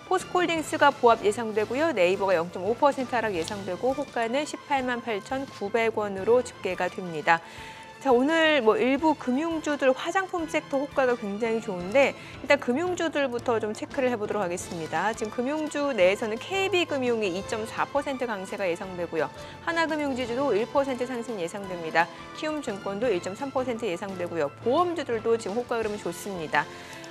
포스코홀딩스가 보합 예상되고요. 네이버가 0.5% 하락 예상되고 호가는 18만 8,900원으로 집계가 됩니다. 자, 오늘 일부 금융주들 화장품 섹터 호가가 굉장히 좋은데 일단 금융주들부터 좀 체크를 해보도록 하겠습니다. 지금 금융주 내에서는 KB금융이 2.4% 강세가 예상되고요. 하나금융지주도 1% 상승 예상됩니다. 키움증권도 1.3% 예상되고요. 보험주들도 지금 호가 흐름이 좋습니다.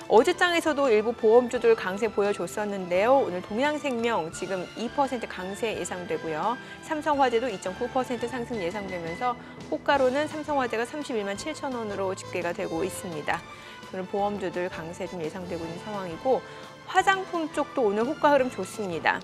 어제 장에서도 일부 보험주들 강세 보여줬었는데요. 오늘 동양생명 지금 2% 강세 예상되고요. 삼성화재도 2.9% 상승 예상되면서 호가로는 삼성화재가 31만 7천 원으로 집계가 되고 있습니다. 오늘 보험주들 강세 좀 예상되고 있는 상황이고 화장품 쪽도 오늘 호가 흐름 좋습니다.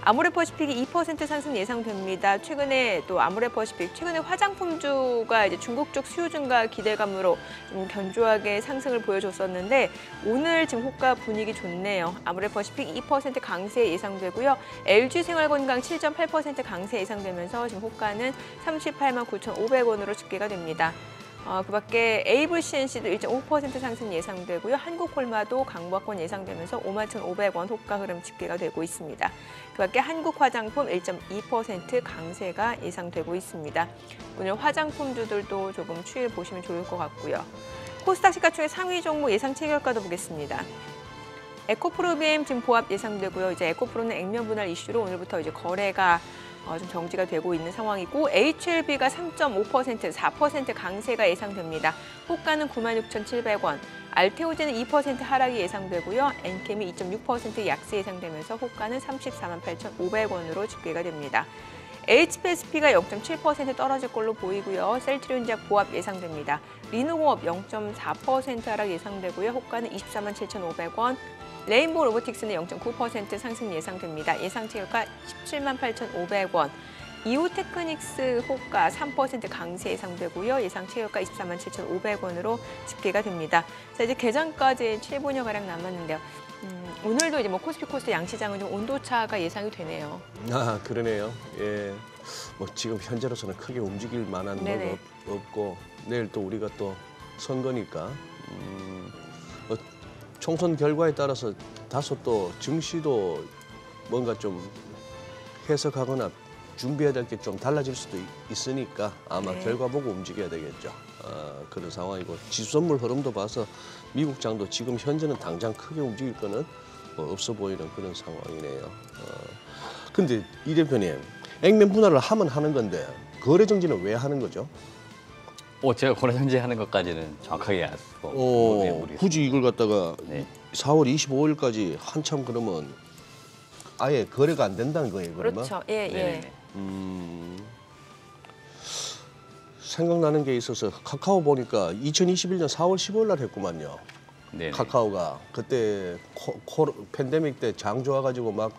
아모레퍼시픽이 2% 상승 예상됩니다. 최근에 또 아모레퍼시픽 최근에 화장품주가 이제 중국 쪽 수요 증가 기대감으로 좀 견조하게 상승을 보여줬었는데 오늘 지금 호가 분위기 좋네요. 아모레퍼시픽 2% 강세 예상되고요. LG생활건강 7.8% 강세 예상되면서 지금 호가는 38만 9,500원으로 집계가 됩니다. 그밖에 에이블CNC도 1.5% 상승 예상되고요. 한국콜마도 강보합권 예상되면서 51,500원 호가 흐름 집계가 되고 있습니다. 그밖에 한국화장품 1.2% 강세가 예상되고 있습니다. 오늘 화장품주들도 조금 추이를 보시면 좋을 것 같고요. 코스닥 시가총액 상위 종목 예상 체결가도 보겠습니다. 에코프로비엠 지금 보합 예상되고요. 이제 에코프로는 액면 분할 이슈로 오늘부터 이제 거래가 좀 정지가 되고 있는 상황이고 HLB가 3.5%, 4% 강세가 예상됩니다. 호가는 96,700원. 알테오제는 2% 하락이 예상되고요. 엔캠이 2.6% 약세 예상되면서 호가는 34만 8,500원으로 집계가 됩니다. HPSP가 0.7% 떨어질 걸로 보이고요. 셀트리온제약 보합 예상됩니다. 리노공업 0.4% 하락 예상되고요. 호가는 24만 7,500원. 레인보우 로보틱스는 0.9% 상승 예상됩니다. 예상 체결가 17만 8,500원. 이오테크닉스 호가 3% 강세 예상되고요. 예상 체결가 24만 7,500원으로 집계가 됩니다. 자, 이제 개장까지 7분여 가량 남았는데요. 오늘도 이제 코스피 코스닥 양시장은 좀 온도차가 예상이 되네요. 아, 그러네요. 예. 지금 현재로서는 크게 움직일 만한 건 없고 내일 또 우리가 또 선거니까 총선 결과에 따라서 다소 또 증시도 뭔가 좀 해석하거나 준비해야 될 게 좀 달라질 수도 있으니까 아마 결과 보고 움직여야 되겠죠. 그런 상황이고 지수선물 흐름도 봐서 미국 장도 지금 현재는 당장 크게 움직일 거는 없어 보이는 그런 상황이네요. 근데 이 대표님, 액면 분할을 하면 하는 건데 거래 정지는 왜 하는 거죠? 제가 거래 정지하는 것까지는 정확하게 알고 굳이 이걸 갖다가 네. 4월 25일까지 한참 그러면 아예 거래가 안 된다는 거예요, 그러면? 그렇죠. 예. 생각나는 게 있어서 카카오 보니까 2021년 4월 15일 날 했구만요. 네네. 카카오가 그때 팬데믹 때 장 좋아가지고 막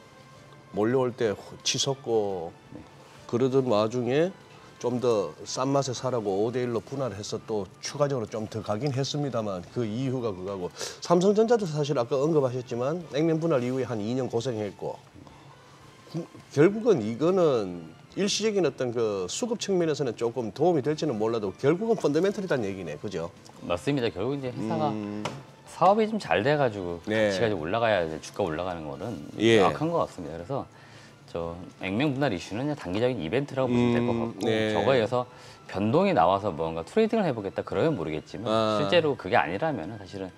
몰려올 때 치솟고 그러던 와중에 좀 더 싼 맛에 사라고 5대1로 분할을 해서 또 추가적으로 좀 더 가긴 했습니다만 그 이유가 그거고 삼성전자도 사실 아까 언급하셨지만 액면 분할 이후에 한 2년 고생했고 결국은 이거는 일시적인 어떤 그 수급 측면에서는 조금 도움이 될지는 몰라도 결국은 펀더멘털이라는 얘기네, 그죠? 맞습니다. 결국 이제 회사가 사업이 좀 잘 돼가지고 네. 가치가 좀 올라가야 이제 주가 올라가는 거는 예. 명확한 것 같습니다. 그래서 저 액면 분할 이슈는 그냥 단기적인 이벤트라고 보시면 될 것 같고 네. 저거에 의해서 변동이 나와서 뭔가 트레이딩을 해보겠다 그러면 모르겠지만 실제로 그게 아니라면 사실은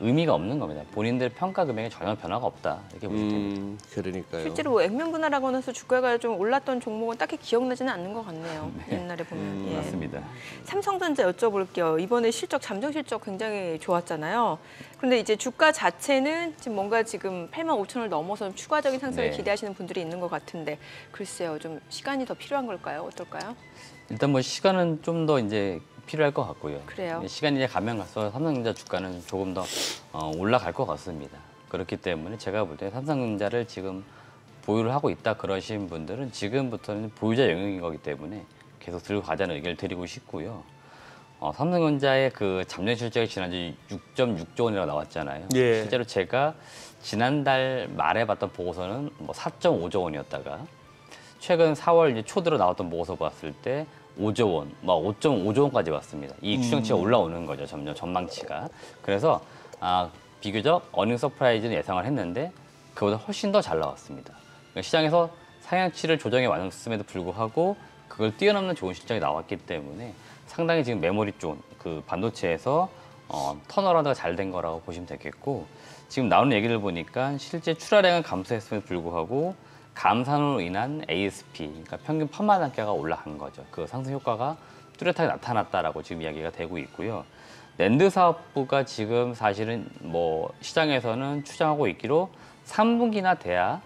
의미가 없는 겁니다. 본인들 평가 금액에 전혀 변화가 없다 이렇게 보시면 됩니다. 그러니까요. 실제로 뭐 액면 분할하고 나서 주가가 좀 올랐던 종목은 딱히 기억나지는 않는 것 같네요. 옛날에 보면. 예. 맞습니다. 삼성전자 여쭤볼게요. 이번에 실적, 잠정 실적 굉장히 좋았잖아요. 그런데 이제 주가 자체는 지금 뭔가 지금 85,000원을 넘어서 추가적인 상승을 네. 기대하시는 분들이 있는 것 같은데 글쎄요, 좀 시간이 더 필요한 걸까요? 어떨까요? 일단 뭐 시간은 좀 더 이제 필요할 것 같고요. 그래요? 시간이 이제 가면 갈수록 삼성전자 주가는 조금 더 올라갈 것 같습니다. 그렇기 때문에 제가 볼 때 삼성전자를 지금 보유를 하고 있다 그러신 분들은 지금부터는 보유자 영역인 거기 때문에 계속 들고 가자는 의견을 드리고 싶고요. 삼성전자의 그 잠정 실적이 지난주 6.6조 원이라고 나왔잖아요. 예. 실제로 제가 지난달 말에 봤던 보고서는 뭐 4.5조 원이었다가 최근 4월 이제 초 들어 나왔던 보고서 봤을 때 5조 원, 막 5.5조 원까지 왔습니다. 이 추정치가 올라오는 거죠, 점점 전망치가. 그래서 비교적 어닝 서프라이즈는 예상을 했는데 그보다 훨씬 더 잘 나왔습니다. 그러니까 시장에서 상향치를 조정해 왔음에도 불구하고 그걸 뛰어넘는 좋은 실적이 나왔기 때문에 상당히 지금 메모리 쪽, 그 반도체에서 턴어라운드가 잘 된 거라고 보시면 되겠고 지금 나오는 얘기를 보니까 실제 출하량은 감소했음에도 불구하고 감산으로 인한 ASP, 그러니까 평균 판매 단가가 올라간 거죠. 그 상승 효과가 뚜렷하게 나타났다라고 지금 이야기가 되고 있고요. 낸드 사업부가 지금 사실은 뭐 시장에서는 추정하고 있기로 3분기나 돼야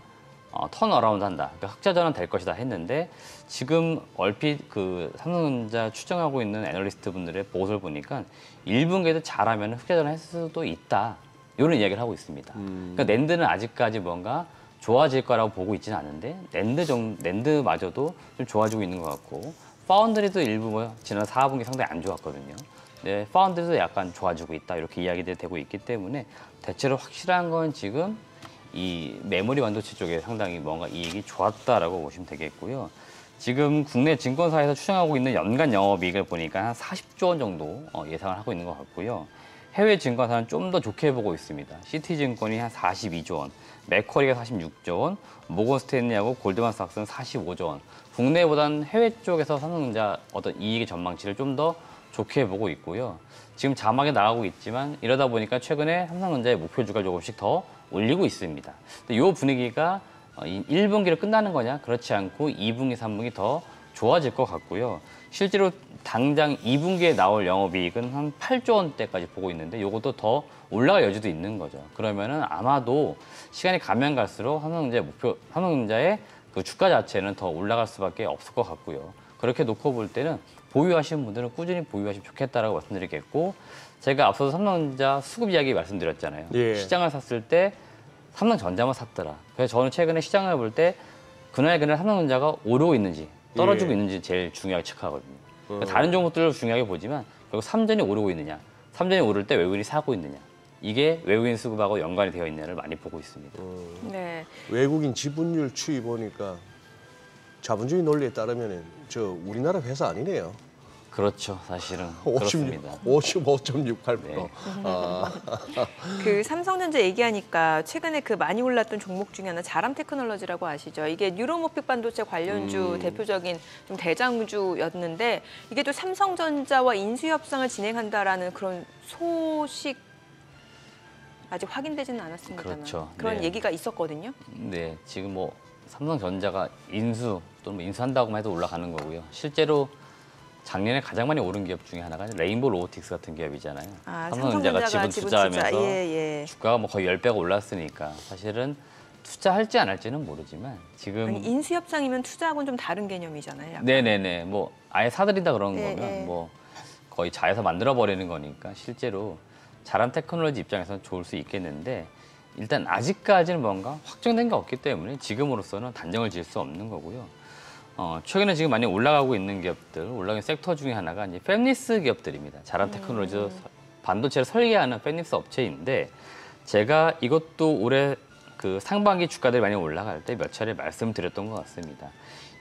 턴어라운드 한다. 그러니까 흑자 전환 될 것이다 했는데 지금 얼핏 그 삼성전자 추정하고 있는 애널리스트 분들의 보고서를 보니까 1분기에도 잘하면 흑자 전환 했을 수도 있다. 이런 이야기를 하고 있습니다. 그러니까 낸드는 아직까지 뭔가 좋아질 거라고 보고 있지는 않은데 낸드마저도 좀 좋아지고 있는 것 같고 파운드리도 일부 뭐 지난 4분기 상당히 안 좋았거든요. 네, 파운드리도 약간 좋아지고 있다 이렇게 이야기들이 되고 있기 때문에 대체로 확실한 건 지금 이 메모리 반도체 쪽에 상당히 뭔가 이익이 좋았다라고 보시면 되겠고요. 지금 국내 증권사에서 추정하고 있는 연간 영업이익을 보니까 한 40조 원 정도 예상을 하고 있는 것 같고요. 해외 증권사는 좀 더 좋게 보고 있습니다. 시티증권이 한 42조 원, 맥쿼리가 46조 원, 모건 스탠리하고 골드만삭스는 45조 원. 국내보다는 해외 쪽에서 삼성전자 어떤 이익의 전망치를 좀 더 좋게 보고 있고요. 지금 자막에 나가고 있지만 이러다 보니까 최근에 삼성전자의 목표 주가를 조금씩 더 올리고 있습니다. 근데 이 분위기가 1분기로 끝나는 거냐? 그렇지 않고 2분기, 3분기 더 좋아질 것 같고요. 실제로 당장 2분기에 나올 영업이익은 한 8조 원대까지 보고 있는데 이것도 더 올라갈 여지도 있는 거죠. 그러면은 아마도 시간이 가면 갈수록 삼성전자의 그 주가 자체는 더 올라갈 수밖에 없을 것 같고요. 그렇게 놓고 볼 때는 보유하시는 분들은 꾸준히 보유하시면 좋겠다라고 말씀드리겠고 제가 앞서서 삼성전자 수급 이야기 말씀드렸잖아요. 예. 시장을 샀을 때 삼성전자만 샀더라. 그래서 저는 최근에 시장을 볼 때 그날 삼성전자가 오르고 있는지 떨어지고 예. 있는지 제일 중요하게 체크하거든요. 그러니까 다른 종목들을 중요하게 보지만 결국 삼전이 오르고 있느냐, 삼전이 오를 때 외국인이 사고 있느냐, 이게 외국인 수급하고 연관이 되어 있느냐를 많이 보고 있습니다. 네. 외국인 지분율 추이 보니까 자본주의 논리에 따르면 저 우리나라 회사 아니네요. 그렇죠, 사실은 그렇습니다. 55.68%. 네. 그 삼성전자 얘기하니까 최근에 그 많이 올랐던 종목 중에 하나 자람 테크놀로지라고 아시죠? 이게 뉴로모픽 반도체 관련주 대표적인 좀 대장주였는데 이게 또 삼성전자와 인수 협상을 진행한다라는 그런 소식 아직 확인되지는 않았습니다만 그렇죠. 그런 네. 얘기가 있었거든요. 네, 지금 뭐 삼성전자가 인수 또는 뭐 인수한다고만 해도 올라가는 거고요. 실제로 작년에 가장 많이 오른 기업 중에 하나가 레인보우 로보틱스 같은 기업이잖아요. 삼성전자가 지분 투자하면서 예. 주가가 뭐 거의 10배가 올랐으니까 사실은 투자할지 안 할지는 모르지만 지금 아니, 인수 협상이면 투자하고는 좀 다른 개념이잖아요. 약간. 네네네 뭐 아예 사들인다 그런 네, 거면 네. 뭐 거의 자에서 만들어 버리는 거니까 실제로 자란 테크놀로지 입장에서는 좋을 수 있겠는데 일단 아직까지는 뭔가 확정된 게 없기 때문에 지금으로서는 단정을 지을 수 없는 거고요. 최근에 지금 많이 올라가고 있는 기업들, 올라가는 섹터 중에 하나가 이제 팹리스 기업들입니다. 자람 테크놀로지에서 반도체를 설계하는 팹리스 업체인데 제가 이것도 올해 그 상반기 주가들이 많이 올라갈 때 몇 차례 말씀드렸던 것 같습니다.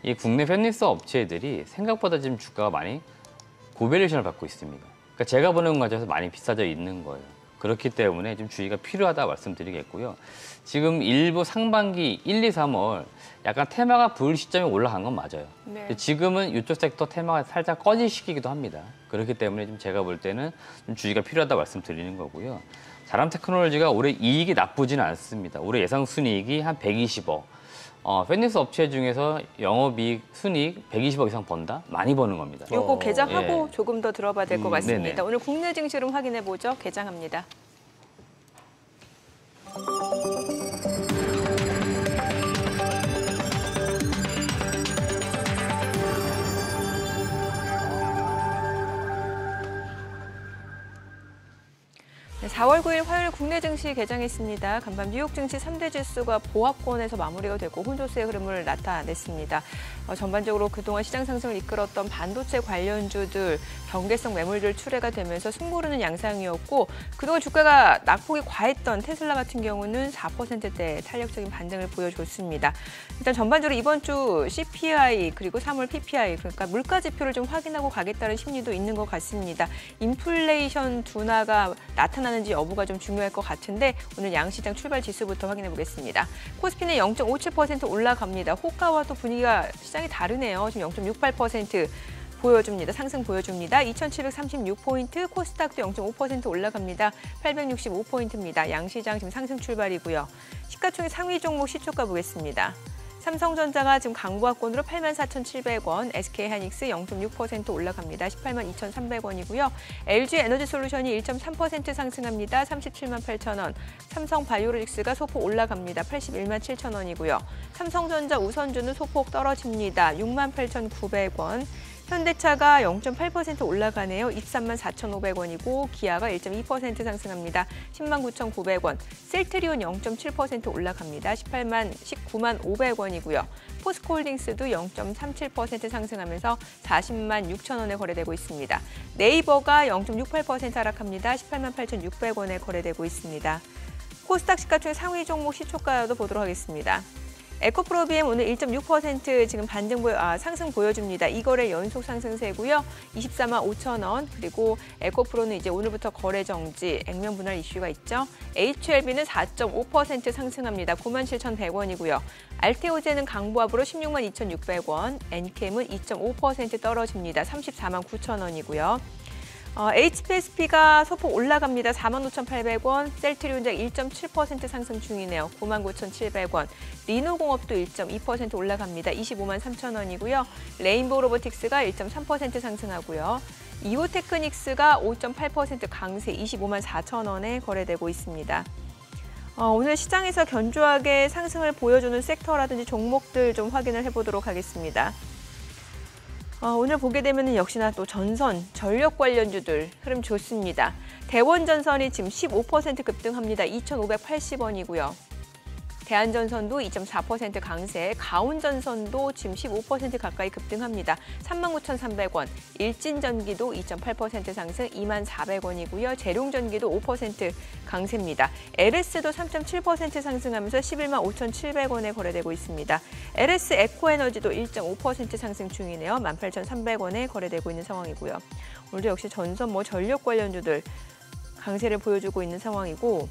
이 국내 팹리스 업체들이 생각보다 지금 주가가 많이 고밸류에이션을 받고 있습니다. 그러니까 제가 보는 과정에서 많이 비싸져 있는 거예요. 그렇기 때문에 좀 주의가 필요하다 말씀드리겠고요. 지금 일부 상반기 1, 2, 3월 약간 테마가 부을 시점에 올라간 건 맞아요. 네. 근데 지금은 이쪽 섹터 테마가 살짝 꺼질 시기이기도 합니다. 그렇기 때문에 좀 제가 볼 때는 좀 주의가 필요하다 말씀드리는 거고요. 자람 테크놀로지가 올해 이익이 나쁘지는 않습니다. 올해 예상 순이익이 한 120억. 팹리스 업체 중에서 영업이익, 순이익 120억 이상 번다? 많이 버는 겁니다. 요거 개장하고 예. 조금 더 들어봐야 될 것 같습니다. 네네. 오늘 국내 증시 좀 확인해 보죠. 개장합니다. 네, 4월 9일 화요일 국내 증시 개장했습니다. 간밤 뉴욕 증시 3대 지수가 보합권에서 마무리가 되고 혼조세의 흐름을 나타냈습니다. 전반적으로 그동안 시장 상승을 이끌었던 반도체 관련주들, 경계성 매물들 출회가 되면서 승부르는 양상이었고 그동안 주가가 낙폭이 과했던 테슬라 같은 경우는 4%대 탄력적인 반등을 보여줬습니다. 일단 전반적으로 이번 주 CPI 그리고 3월 PPI 그러니까 물가 지표를 좀 확인하고 가겠다는 심리도 있는 것 같습니다. 인플레이션 둔화가 나타나는지 여부가 좀 중요할 것 같은데 오늘 양시장 출발 지수부터 확인해 보겠습니다. 코스피는 0.57% 올라갑니다. 호가와 또 분위기가 시장이 다르네요. 지금 0.68% 보여줍니다. 상승 보여줍니다. 2,736포인트, 코스닥도 0.5% 올라갑니다. 865포인트입니다. 양시장 지금 상승 출발이고요. 시가총액 상위 종목 시초가 보겠습니다. 삼성전자가 지금 강보합권으로 84,700원, SK하이닉스 0.6% 올라갑니다. 182,300원이고요. LG에너지솔루션이 1.3% 상승합니다. 378,000원. 삼성바이오로직스가 소폭 올라갑니다. 817,000원이고요. 삼성전자 우선주는 소폭 떨어집니다. 68,900원. 현대차가 0.8% 올라가네요. 234,500원이고 기아가 1.2% 상승합니다. 109,900원. 셀트리온 0.7% 올라갑니다. 19,500원이고요. 포스코홀딩스도 0.37% 상승하면서 406,000원에 거래되고 있습니다. 네이버가 0.68% 하락합니다. 188,600원에 거래되고 있습니다. 코스닥 시가총액 상위 종목 시초가도 보도록 하겠습니다. 에코프로비엠 오늘 1.6% 지금 상승 보여줍니다. 2거래 연속 상승세고요. 245,000원. 그리고 에코프로는 이제 오늘부터 거래 정지, 액면 분할 이슈가 있죠. HLB는 4.5% 상승합니다. 97,100원이고요. 알테오제는 강보합으로 162,600원. 엔캠은 2.5% 떨어집니다. 349,000원이고요. HPSP가 소폭 올라갑니다. 45,800원, 셀트리온작 1.7% 상승 중이네요. 99,700원. 리노공업도 1.2% 올라갑니다. 253,000원이고요. 레인보우 로보틱스가 1.3% 상승하고요. 이오테크닉스가 5.8% 강세 254,000원에 거래되고 있습니다. 오늘 시장에서 견조하게 상승을 보여주는 섹터라든지 종목들 좀 확인을 해보도록 하겠습니다. 오늘 보게 되면 역시나 또 전선, 전력 관련주들 흐름 좋습니다. 대원전선이 지금 15% 급등합니다. 2,580원이고요. 대한전선도 2.4% 강세, 가온전선도 지금 15% 가까이 급등합니다. 39,300원, 일진전기도 2.8% 상승 24,000원이고요. 재룡전기도 5% 강세입니다. LS도 3.7% 상승하면서 115,700원에 거래되고 있습니다. LS 에코에너지도 1.5% 상승 중이네요. 18,300원에 거래되고 있는 상황이고요. 오늘도 역시 전선, 전력 관련주들 강세를 보여주고 있는 상황이고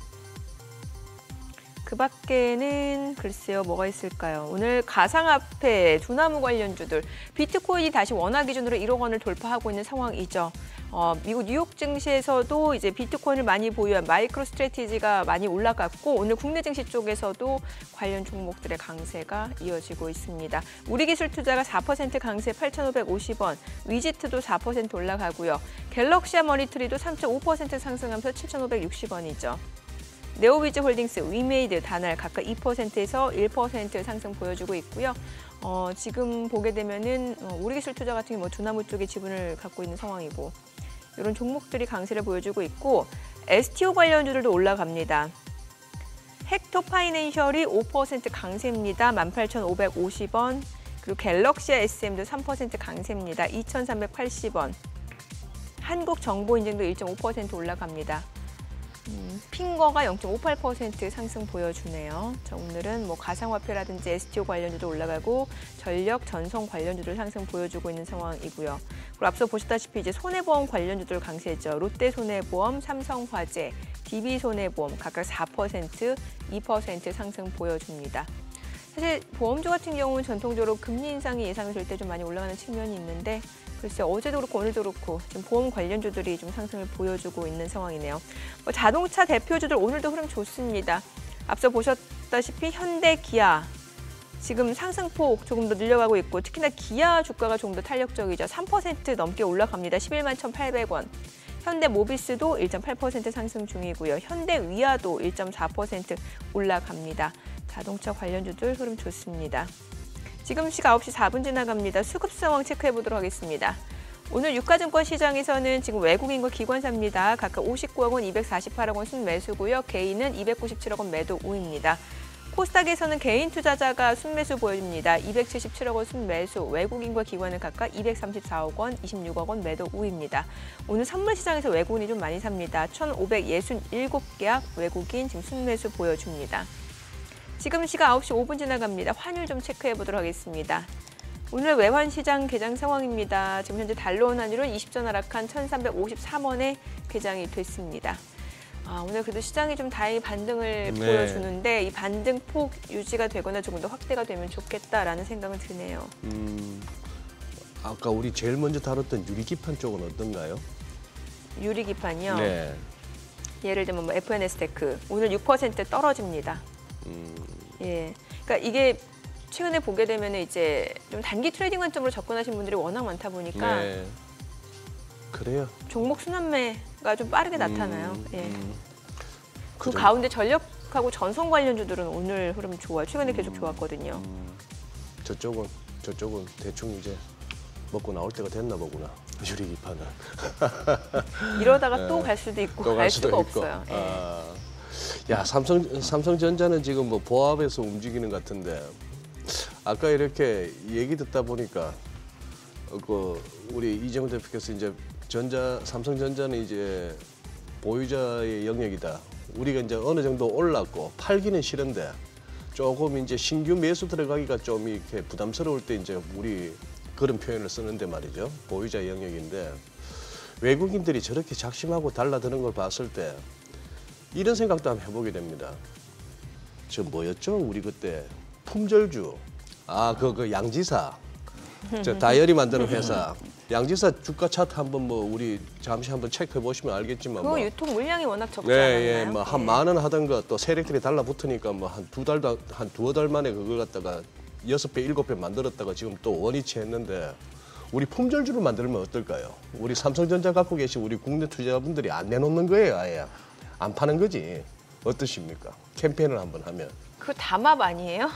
그 밖에는 글쎄요 뭐가 있을까요? 오늘 가상화폐, 두나무 관련주들, 비트코인이 다시 원화 기준으로 1억 원을 돌파하고 있는 상황이죠. 미국 뉴욕 증시에서도 이제 비트코인을 많이 보유한 마이크로 스트래티지가 많이 올라갔고 오늘 국내 증시 쪽에서도 관련 종목들의 강세가 이어지고 있습니다. 우리기술투자가 4% 강세 8,550원, 위지트도 4% 올라가고요. 갤럭시아 머니터리도 3.5% 상승하면서 7,560원이죠. 네오위즈홀딩스, 위메이드, 다날 각각 2%에서 1% 상승 보여주고 있고요. 지금 보게 되면은 우리기술투자 같은 경우 두나무 쪽에 지분을 갖고 있는 상황이고 이런 종목들이 강세를 보여주고 있고 STO 관련주들도 올라갑니다. 헥토파이낸셜이 5% 강세입니다. 18,550원. 그리고 갤럭시 SM도 3% 강세입니다. 2,380원. 한국정보인증도 1.5% 올라갑니다. 핑거가 0.58% 상승 보여주네요. 자, 오늘은 뭐 가상화폐라든지 STO 관련주도 올라가고 전력, 전송 관련주들 상승 보여주고 있는 상황이고요. 그리고 앞서 보셨다시피 이제 손해보험 관련주들 강세죠. 롯데손해보험, 삼성화재, DB손해보험 각각 4%, 2% 상승 보여줍니다. 사실 보험주 같은 경우는 전통적으로 금리 인상이 예상될 때 좀 많이 올라가는 측면이 있는데 글쎄 어제도 그렇고 오늘도 그렇고 지금 보험 관련주들이 좀 상승을 보여주고 있는 상황이네요. 뭐 자동차 대표주들 오늘도 흐름 좋습니다. 앞서 보셨다시피 현대, 기아 지금 상승폭 조금 더 늘려가고 있고 특히나 기아 주가가 좀 더 탄력적이죠. 3% 넘게 올라갑니다. 11만 1,800원. 현대 모비스도 1.8% 상승 중이고요. 현대 위아도 1.4% 올라갑니다. 자동차 관련주들 흐름 좋습니다. 지금 시각 9시 4분 지나갑니다. 수급 상황 체크해 보도록 하겠습니다. 오늘 유가증권 시장에서는 지금 외국인과 기관사입니다. 각각 59억 원, 248억 원 순매수고요. 개인은 297억 원 매도 우입니다. 코스닥에서는 개인 투자자가 순매수 보여줍니다. 277억 원 순매수, 외국인과 기관은 각각 234억 원, 26억 원 매도 우입니다. 오늘 선물 시장에서 외국인이 좀 많이 삽니다. 1,567계약 외국인 지금 순매수 보여줍니다. 지금 시각 9시 5분 지나갑니다. 환율 좀 체크해 보도록 하겠습니다. 오늘 외환시장 개장 상황입니다. 지금 현재 달러 원 환율은 20전 하락한 1,353원에 개장이 됐습니다. 오늘 그래도 시장이 좀 다행히 반등을 보여주는데 이 반등폭 유지가 되거나 조금 더 확대가 되면 좋겠다라는 생각은 드네요. 아까 우리 제일 먼저 다뤘던 유리기판 쪽은 어떤가요? 유리기판이요? 네. 예를 들면 뭐 FNS테크 오늘 6% 떨어집니다. 예, 그러니까 이게 최근에 보게 되면 이제 좀 단기 트레이딩 관점으로 접근하신 분들이 워낙 많다 보니까 네. 그래요. 종목 순환매가 좀 빠르게 나타나요. 예. 그 그래. 가운데 전력하고 전송 관련주들은 오늘 흐름 좋아요. 최근에 계속 좋았거든요. 저쪽은 대충 이제 먹고 나올 때가 됐나 보구나. 유리기판은. 이러다가 또 갈 수도 있고 또 갈 수도 수가 있고. 없어요. 예. 야, 삼성전자는 지금 뭐 보합에서 움직이는 것 같은데 아까 이렇게 얘기 듣다 보니까 그 우리 이재용 대표께서 이제 삼성전자는 이제 보유자의 영역이다. 우리가 이제 어느 정도 올랐고 팔기는 싫은데 조금 이제 신규 매수 들어가기가 좀 이렇게 부담스러울 때 이제 우리 그런 표현을 쓰는데 말이죠. 보유자 영역인데 외국인들이 저렇게 작심하고 달라드는 걸 봤을 때 이런 생각도 한번 해보게 됩니다. 저 뭐였죠? 우리 그때 품절주. 그 양지사. 저 다이어리 만드는 회사. 양지사 주가 차트 한번 뭐 우리 잠시 한번 체크해 보시면 알겠지만 그 뭐 유통 물량이 워낙 적지 네, 않았나요? 예, 뭐 한 10,000원 하던가 또 세력들이 달라붙으니까 뭐 한 두어 달 만에 그걸 갖다가 6배, 7배 만들었다가 지금 또 원위치 했는데 우리 품절주를 만들면 어떨까요? 우리 삼성전자 갖고 계신 우리 국내 투자자분들이 안 내놓는 거예요, 아예. 안 파는 거지. 어떠십니까? 캠페인을 한번 하면. 그거 담합 아니에요?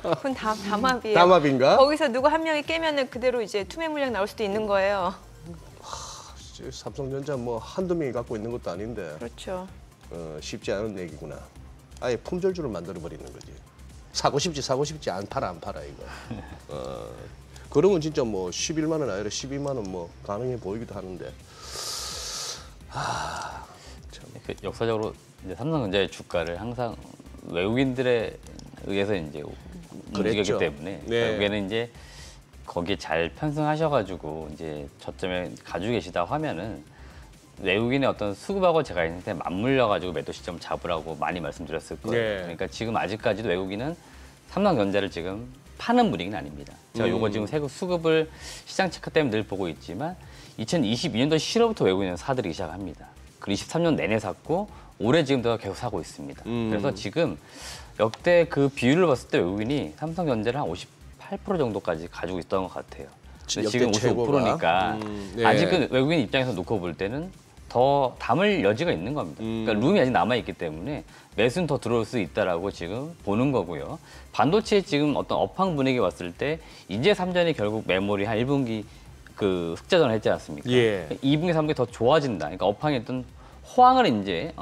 그건 담합이에요. 담합인가? 거기서 누구 한 명이 깨면은 그대로 이제 투매 물량 나올 수도 있는 거예요. 삼성전자 뭐 한두 명이 갖고 있는 것도 아닌데 그렇죠. 쉽지 않은 얘기구나. 아예 품절주를 만들어 버리는 거지. 사고 싶지 안 팔아 이거. 그러면 진짜 뭐 11만 원 아니라 12만 원 뭐 가능해 보이기도 하는데. 그 역사적으로 이제 삼성전자의 주가를 항상 외국인들에 의해서 이제 움직였기 때문에 네. 결국에는 이제 거기에 잘 편승하셔가지고 이제 저점에 가지고 계시다 하면은 외국인의 어떤 수급하고 제가 있는데 맞물려가지고 매도 시점 잡으라고 많이 말씀드렸을 거예요. 네. 그러니까 지금 아직까지도 외국인은 삼성전자를 지금 파는 분위기는 아닙니다. 제가 요거 지금 세금 수급을 시장 체크 때문에 늘 보고 있지만 2022년도 7월부터 외국인은 사들이기 시작합니다. 그리고 23년 내내 샀고 올해 지금도 계속 사고 있습니다. 그래서 지금 역대 그 비율을 봤을 때 외국인이 삼성전자를 한 58% 정도까지 가지고 있던 것 같아요. 근데 지금 55%니까 네. 아직은 외국인 입장에서 놓고 볼 때는 더 담을 여지가 있는 겁니다. 그러니까 룸이 아직 남아있기 때문에 매수는 더 들어올 수 있다라고 지금 보는 거고요. 반도체 지금 어떤 업황 분위기 왔을 때 이제 3전이 결국 메모리 한 1분기 그 흑자전을 했지 않습니까? 예. 2분기, 3분기 더 좋아진다. 그러니까 업황에 어떤 호황을 이제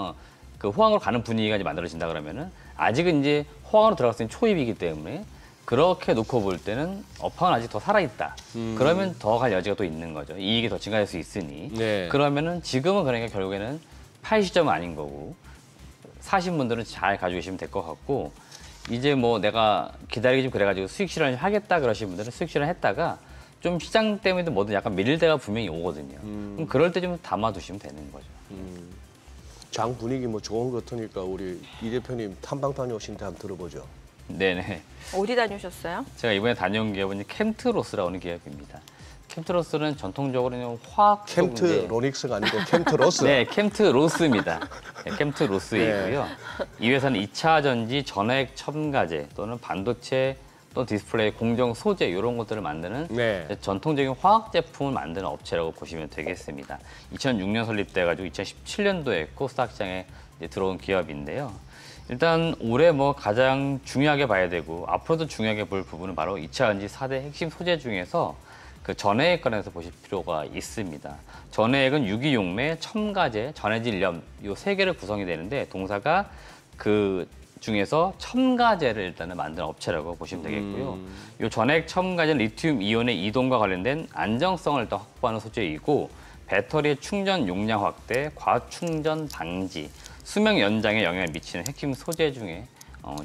그 호황으로 가는 분위기가 이제 만들어진다 그러면은 아직은 이제 호황으로 들어갈 수 있는 초입이기 때문에 그렇게 놓고 볼 때는 업황은 아직 더 살아있다. 그러면 더 갈 여지가 또 있는 거죠. 이익이 더 증가할 수 있으니. 네. 그러면은 지금은 그러니까 결국에는 팔 시점은 아닌 거고 사신 분들은 잘 가지고 계시면 될 것 같고 이제 뭐 내가 기다리기 좀 그래가지고 수익 실현을 하겠다 그러신 분들은 수익 실현 했다가 좀 시장 때문에 뭐든 약간 밀릴 때가 분명히 오거든요. 그럼 그럴 때 좀 담아두시면 되는 거죠. 장 분위기 뭐 좋은 것 같으니까 우리 이 대표님 탐방 다녀오신데 한번 들어보죠. 네네. 어디 다녀오셨어요? 제가 이번에 다녀온 기업은 캠트로스라는 기업입니다. 캠트로스는 전통적으로는 화학 캠트 로닉스가 아니고 캠트로스. 네, 캠트로스입니다. 네, 캠트로스이고요. 이 회사는 2차 전지 전액 첨가제 또는 반도체 또 디스플레이 공정 소재 이런 것들을 만드는 네. 전통적인 화학 제품을 만드는 업체라고 보시면 되겠습니다. 2006년 설립돼가지고 2017년도에 코스닥 시장에 들어온 기업인데요. 일단 올해 뭐 가장 중요하게 봐야 되고 앞으로도 중요하게 볼 부분은 바로 2차 전지 4대 핵심 소재 중에서 그 전해액 관련해서 보실 필요가 있습니다. 전해액은 유기용매, 첨가제, 전해질염 이 세 개를 구성이 되는데 동사가 그 중에서 첨가제를 일단은 만드는 업체라고 보시면 되겠고요. 이 전해액 첨가제는 리튬 이온의 이동과 관련된 안정성을 일단 확보하는 소재이고 배터리의 충전 용량 확대, 과충전 방지, 수명 연장에 영향을 미치는 핵심 소재 중에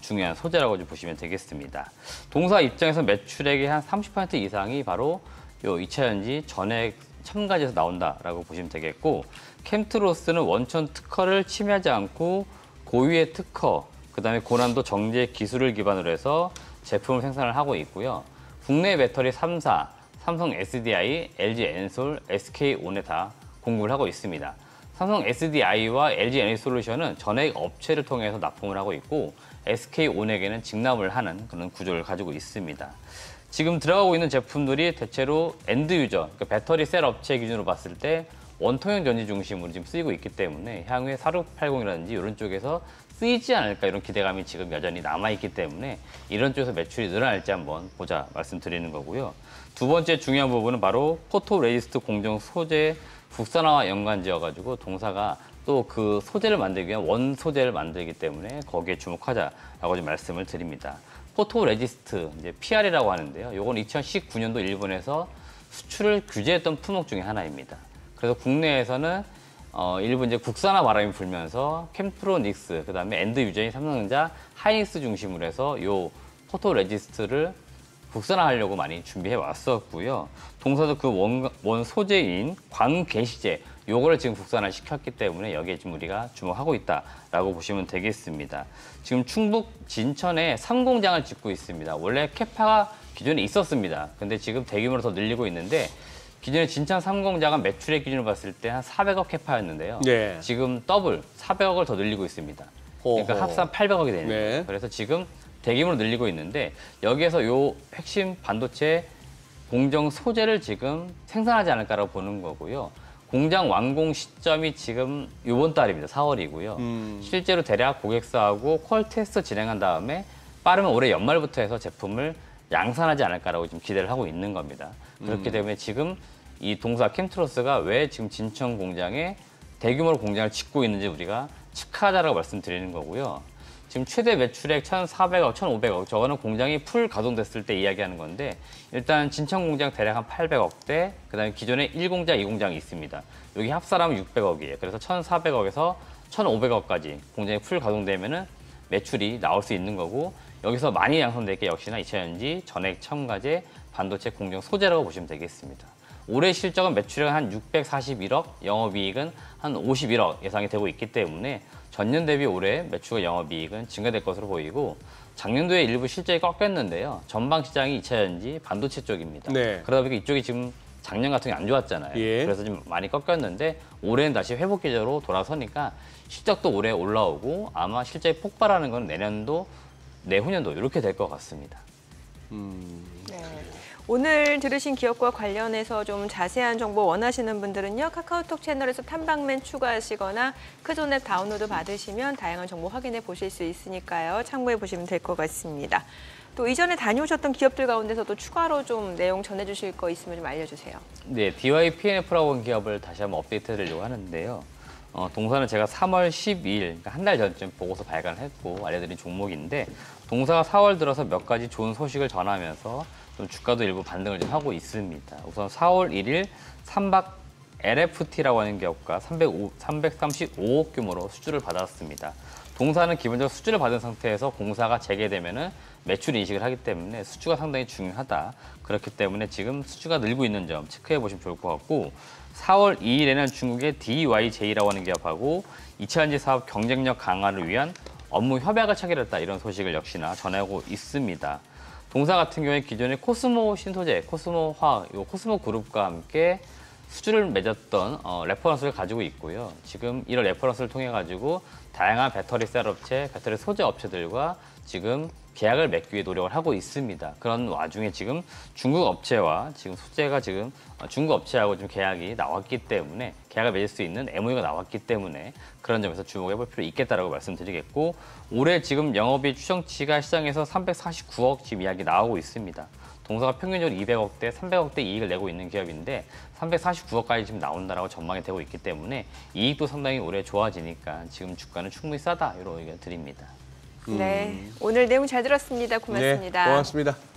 중요한 소재라고 좀 보시면 되겠습니다. 동사 입장에서 매출액의 한 30% 이상이 바로 요 2차 전지 전액 첨가제에서 나온다라고 보시면 되겠고 캠트로스는 원천 특허를 침해하지 않고 고유의 특허, 그다음에 고난도 정제 기술을 기반으로 해서 제품을 생산을 하고 있고요. 국내 배터리 3사, 삼성 SDI, LG 엔솔, SK온에 다 공급을 하고 있습니다. 삼성 SDI와 LG 에너지솔루션은 전액 업체를 통해서 납품을 하고 있고 SK온에게는 직납을 하는 그런 구조를 가지고 있습니다. 지금 들어가고 있는 제품들이 대체로 엔드 유저, 그러니까 배터리 셀 업체 기준으로 봤을 때 원통형 전지 중심으로 지금 쓰이고 있기 때문에 향후에 4680이라든지 이런 쪽에서 쓰이지 않을까 이런 기대감이 지금 여전히 남아있기 때문에 이런 쪽에서 매출이 늘어날지 한번 보자 말씀드리는 거고요. 두 번째 중요한 부분은 바로 포토레지스트 공정 소재 국산화와 연관지어가지고 동사가 또 그 소재를 만들기 위한 원 소재를 만들기 때문에 거기에 주목하자라고 좀 말씀을 드립니다. 포토레지스트, 이제 PR이라고 하는데요. 요건 2019년도 일본에서 수출을 규제했던 품목 중에 하나입니다. 그래서 국내에서는 일부 이제 국산화 바람이 불면서 캠트로닉스, 그다음에 엔드 유저인 삼성전자, 하이닉스 중심으로 해서 요 포토레지스트를 국산화하려고 많이 준비해 왔었고요. 동사도 그 원 소재인 광개시제 요거를 지금 국산화 시켰기 때문에 여기에 지금 우리가 주목하고 있다라고 보시면 되겠습니다. 지금 충북 진천에 3공장을 짓고 있습니다. 원래 캐파가 기존에 있었습니다. 근데 지금 대규모로 더 늘리고 있는데 기존에 진천 3공장은 매출액 기준으로 봤을 때 한 400억 캐파였는데요. 네. 지금 더블 400억을 더 늘리고 있습니다. 그러니까 호호. 합산 800억이 되는 네. 거예요. 그래서 지금 대규모로 늘리고 있는데 여기에서 요 핵심 반도체 공정 소재를 지금 생산하지 않을까라고 보는 거고요. 공장 완공 시점이 지금 이번 달입니다. 4월이고요. 실제로 대략 고객사하고 퀄 테스트 진행한 다음에 빠르면 올해 연말부터 해서 제품을 양산하지 않을까라고 지금 기대를 하고 있는 겁니다. 그렇기 때문에 지금 이 동사 캠트로스가 왜 지금 진천 공장에 대규모로 공장을 짓고 있는지 우리가 축하하자라고 말씀드리는 거고요. 지금 최대 매출액 1,400억, 1,500억 저거는 공장이 풀 가동됐을 때 이야기하는 건데 일단 진천 공장 대략 한 800억대, 그다음에 기존에 1공장, 2공장이 있습니다. 여기 합산하면 600억이에요. 그래서 1,400억에서 1,500억까지 공장이 풀 가동되면은 매출이 나올 수 있는 거고 여기서 많이 양성될 게 역시나 2차 전지, 전액 첨가제, 반도체 공정 소재라고 보시면 되겠습니다. 올해 실적은 매출액은 한 641억, 영업이익은 한 51억 예상이 되고 있기 때문에 전년 대비 올해 매출과 영업이익은 증가될 것으로 보이고 작년도에 일부 실적이 꺾였는데요. 전방 시장이 2차 전지, 반도체 쪽입니다. 네. 그러다 보니까 이쪽이 지금 작년 같은 게 안 좋았잖아요. 예. 그래서 좀 많이 꺾였는데 올해는 다시 회복 기조로 돌아서니까 실적도 올해 올라오고 아마 실적이 폭발하는 건 내년도, 내후년도 이렇게 될 것 같습니다. 네. 오늘 들으신 기업과 관련해서 좀 자세한 정보 원하시는 분들은요. 카카오톡 채널에서 탐방맨 추가하시거나 크존 앱 다운로드 받으시면 다양한 정보 확인해 보실 수 있으니까요. 참고해 보시면 될 것 같습니다. 또 이전에 다녀오셨던 기업들 가운데서도 추가로 좀 내용 전해주실 거 있으면 좀 알려주세요. 네, DYPNF라고 하는 기업을 다시 한번 업데이트 해드리려고 하는데요. 동사는 제가 3월 12일, 그러니까 한 달 전쯤 보고서 발간을 했고 알려드린 종목인데 동사가 4월 들어서 몇 가지 좋은 소식을 전하면서 좀 주가도 일부 반등을 좀 하고 있습니다. 우선 4월 1일 삼박 LFT라고 하는 기업가 335억 규모로 수주를 받았습니다. 동사는 기본적으로 수주를 받은 상태에서 공사가 재개되면은 매출 인식을 하기 때문에 수주가 상당히 중요하다. 그렇기 때문에 지금 수주가 늘고 있는 점 체크해 보시면 좋을 것 같고 4월 2일에는 중국의 DYJ라고 하는 기업하고 2차 전지 사업 경쟁력 강화를 위한 업무 협약을 체결했다. 이런 소식을 역시나 전하고 있습니다. 동사 같은 경우에 기존의 코스모 신소재, 코스모 화학, 코스모 그룹과 함께 수주를 맺었던 레퍼런스를 가지고 있고요. 지금 이런 레퍼런스를 통해 가지고 다양한 배터리 셀 업체, 배터리 소재 업체들과 지금 계약을 맺기 위해 노력을 하고 있습니다. 그런 와중에 지금 중국 업체와 지금 소재가 지금 중국 업체하고 좀 계약이 나왔기 때문에 계약을 맺을 수 있는 MOU가 나왔기 때문에 그런 점에서 주목해 볼 필요 있겠다라고 말씀드리겠고 올해 지금 영업이익 추정치가 시장에서 349억 지금 이야기 나오고 있습니다. 동사가 평균적으로 200억대, 300억대 이익을 내고 있는 기업인데 349억까지 지금 나온다라고 전망이 되고 있기 때문에 이익도 상당히 올해 좋아지니까 지금 주가는 충분히 싸다 이런 의견 드립니다. 네, 오늘 내용 잘 들었습니다. 고맙습니다. 네, 고맙습니다.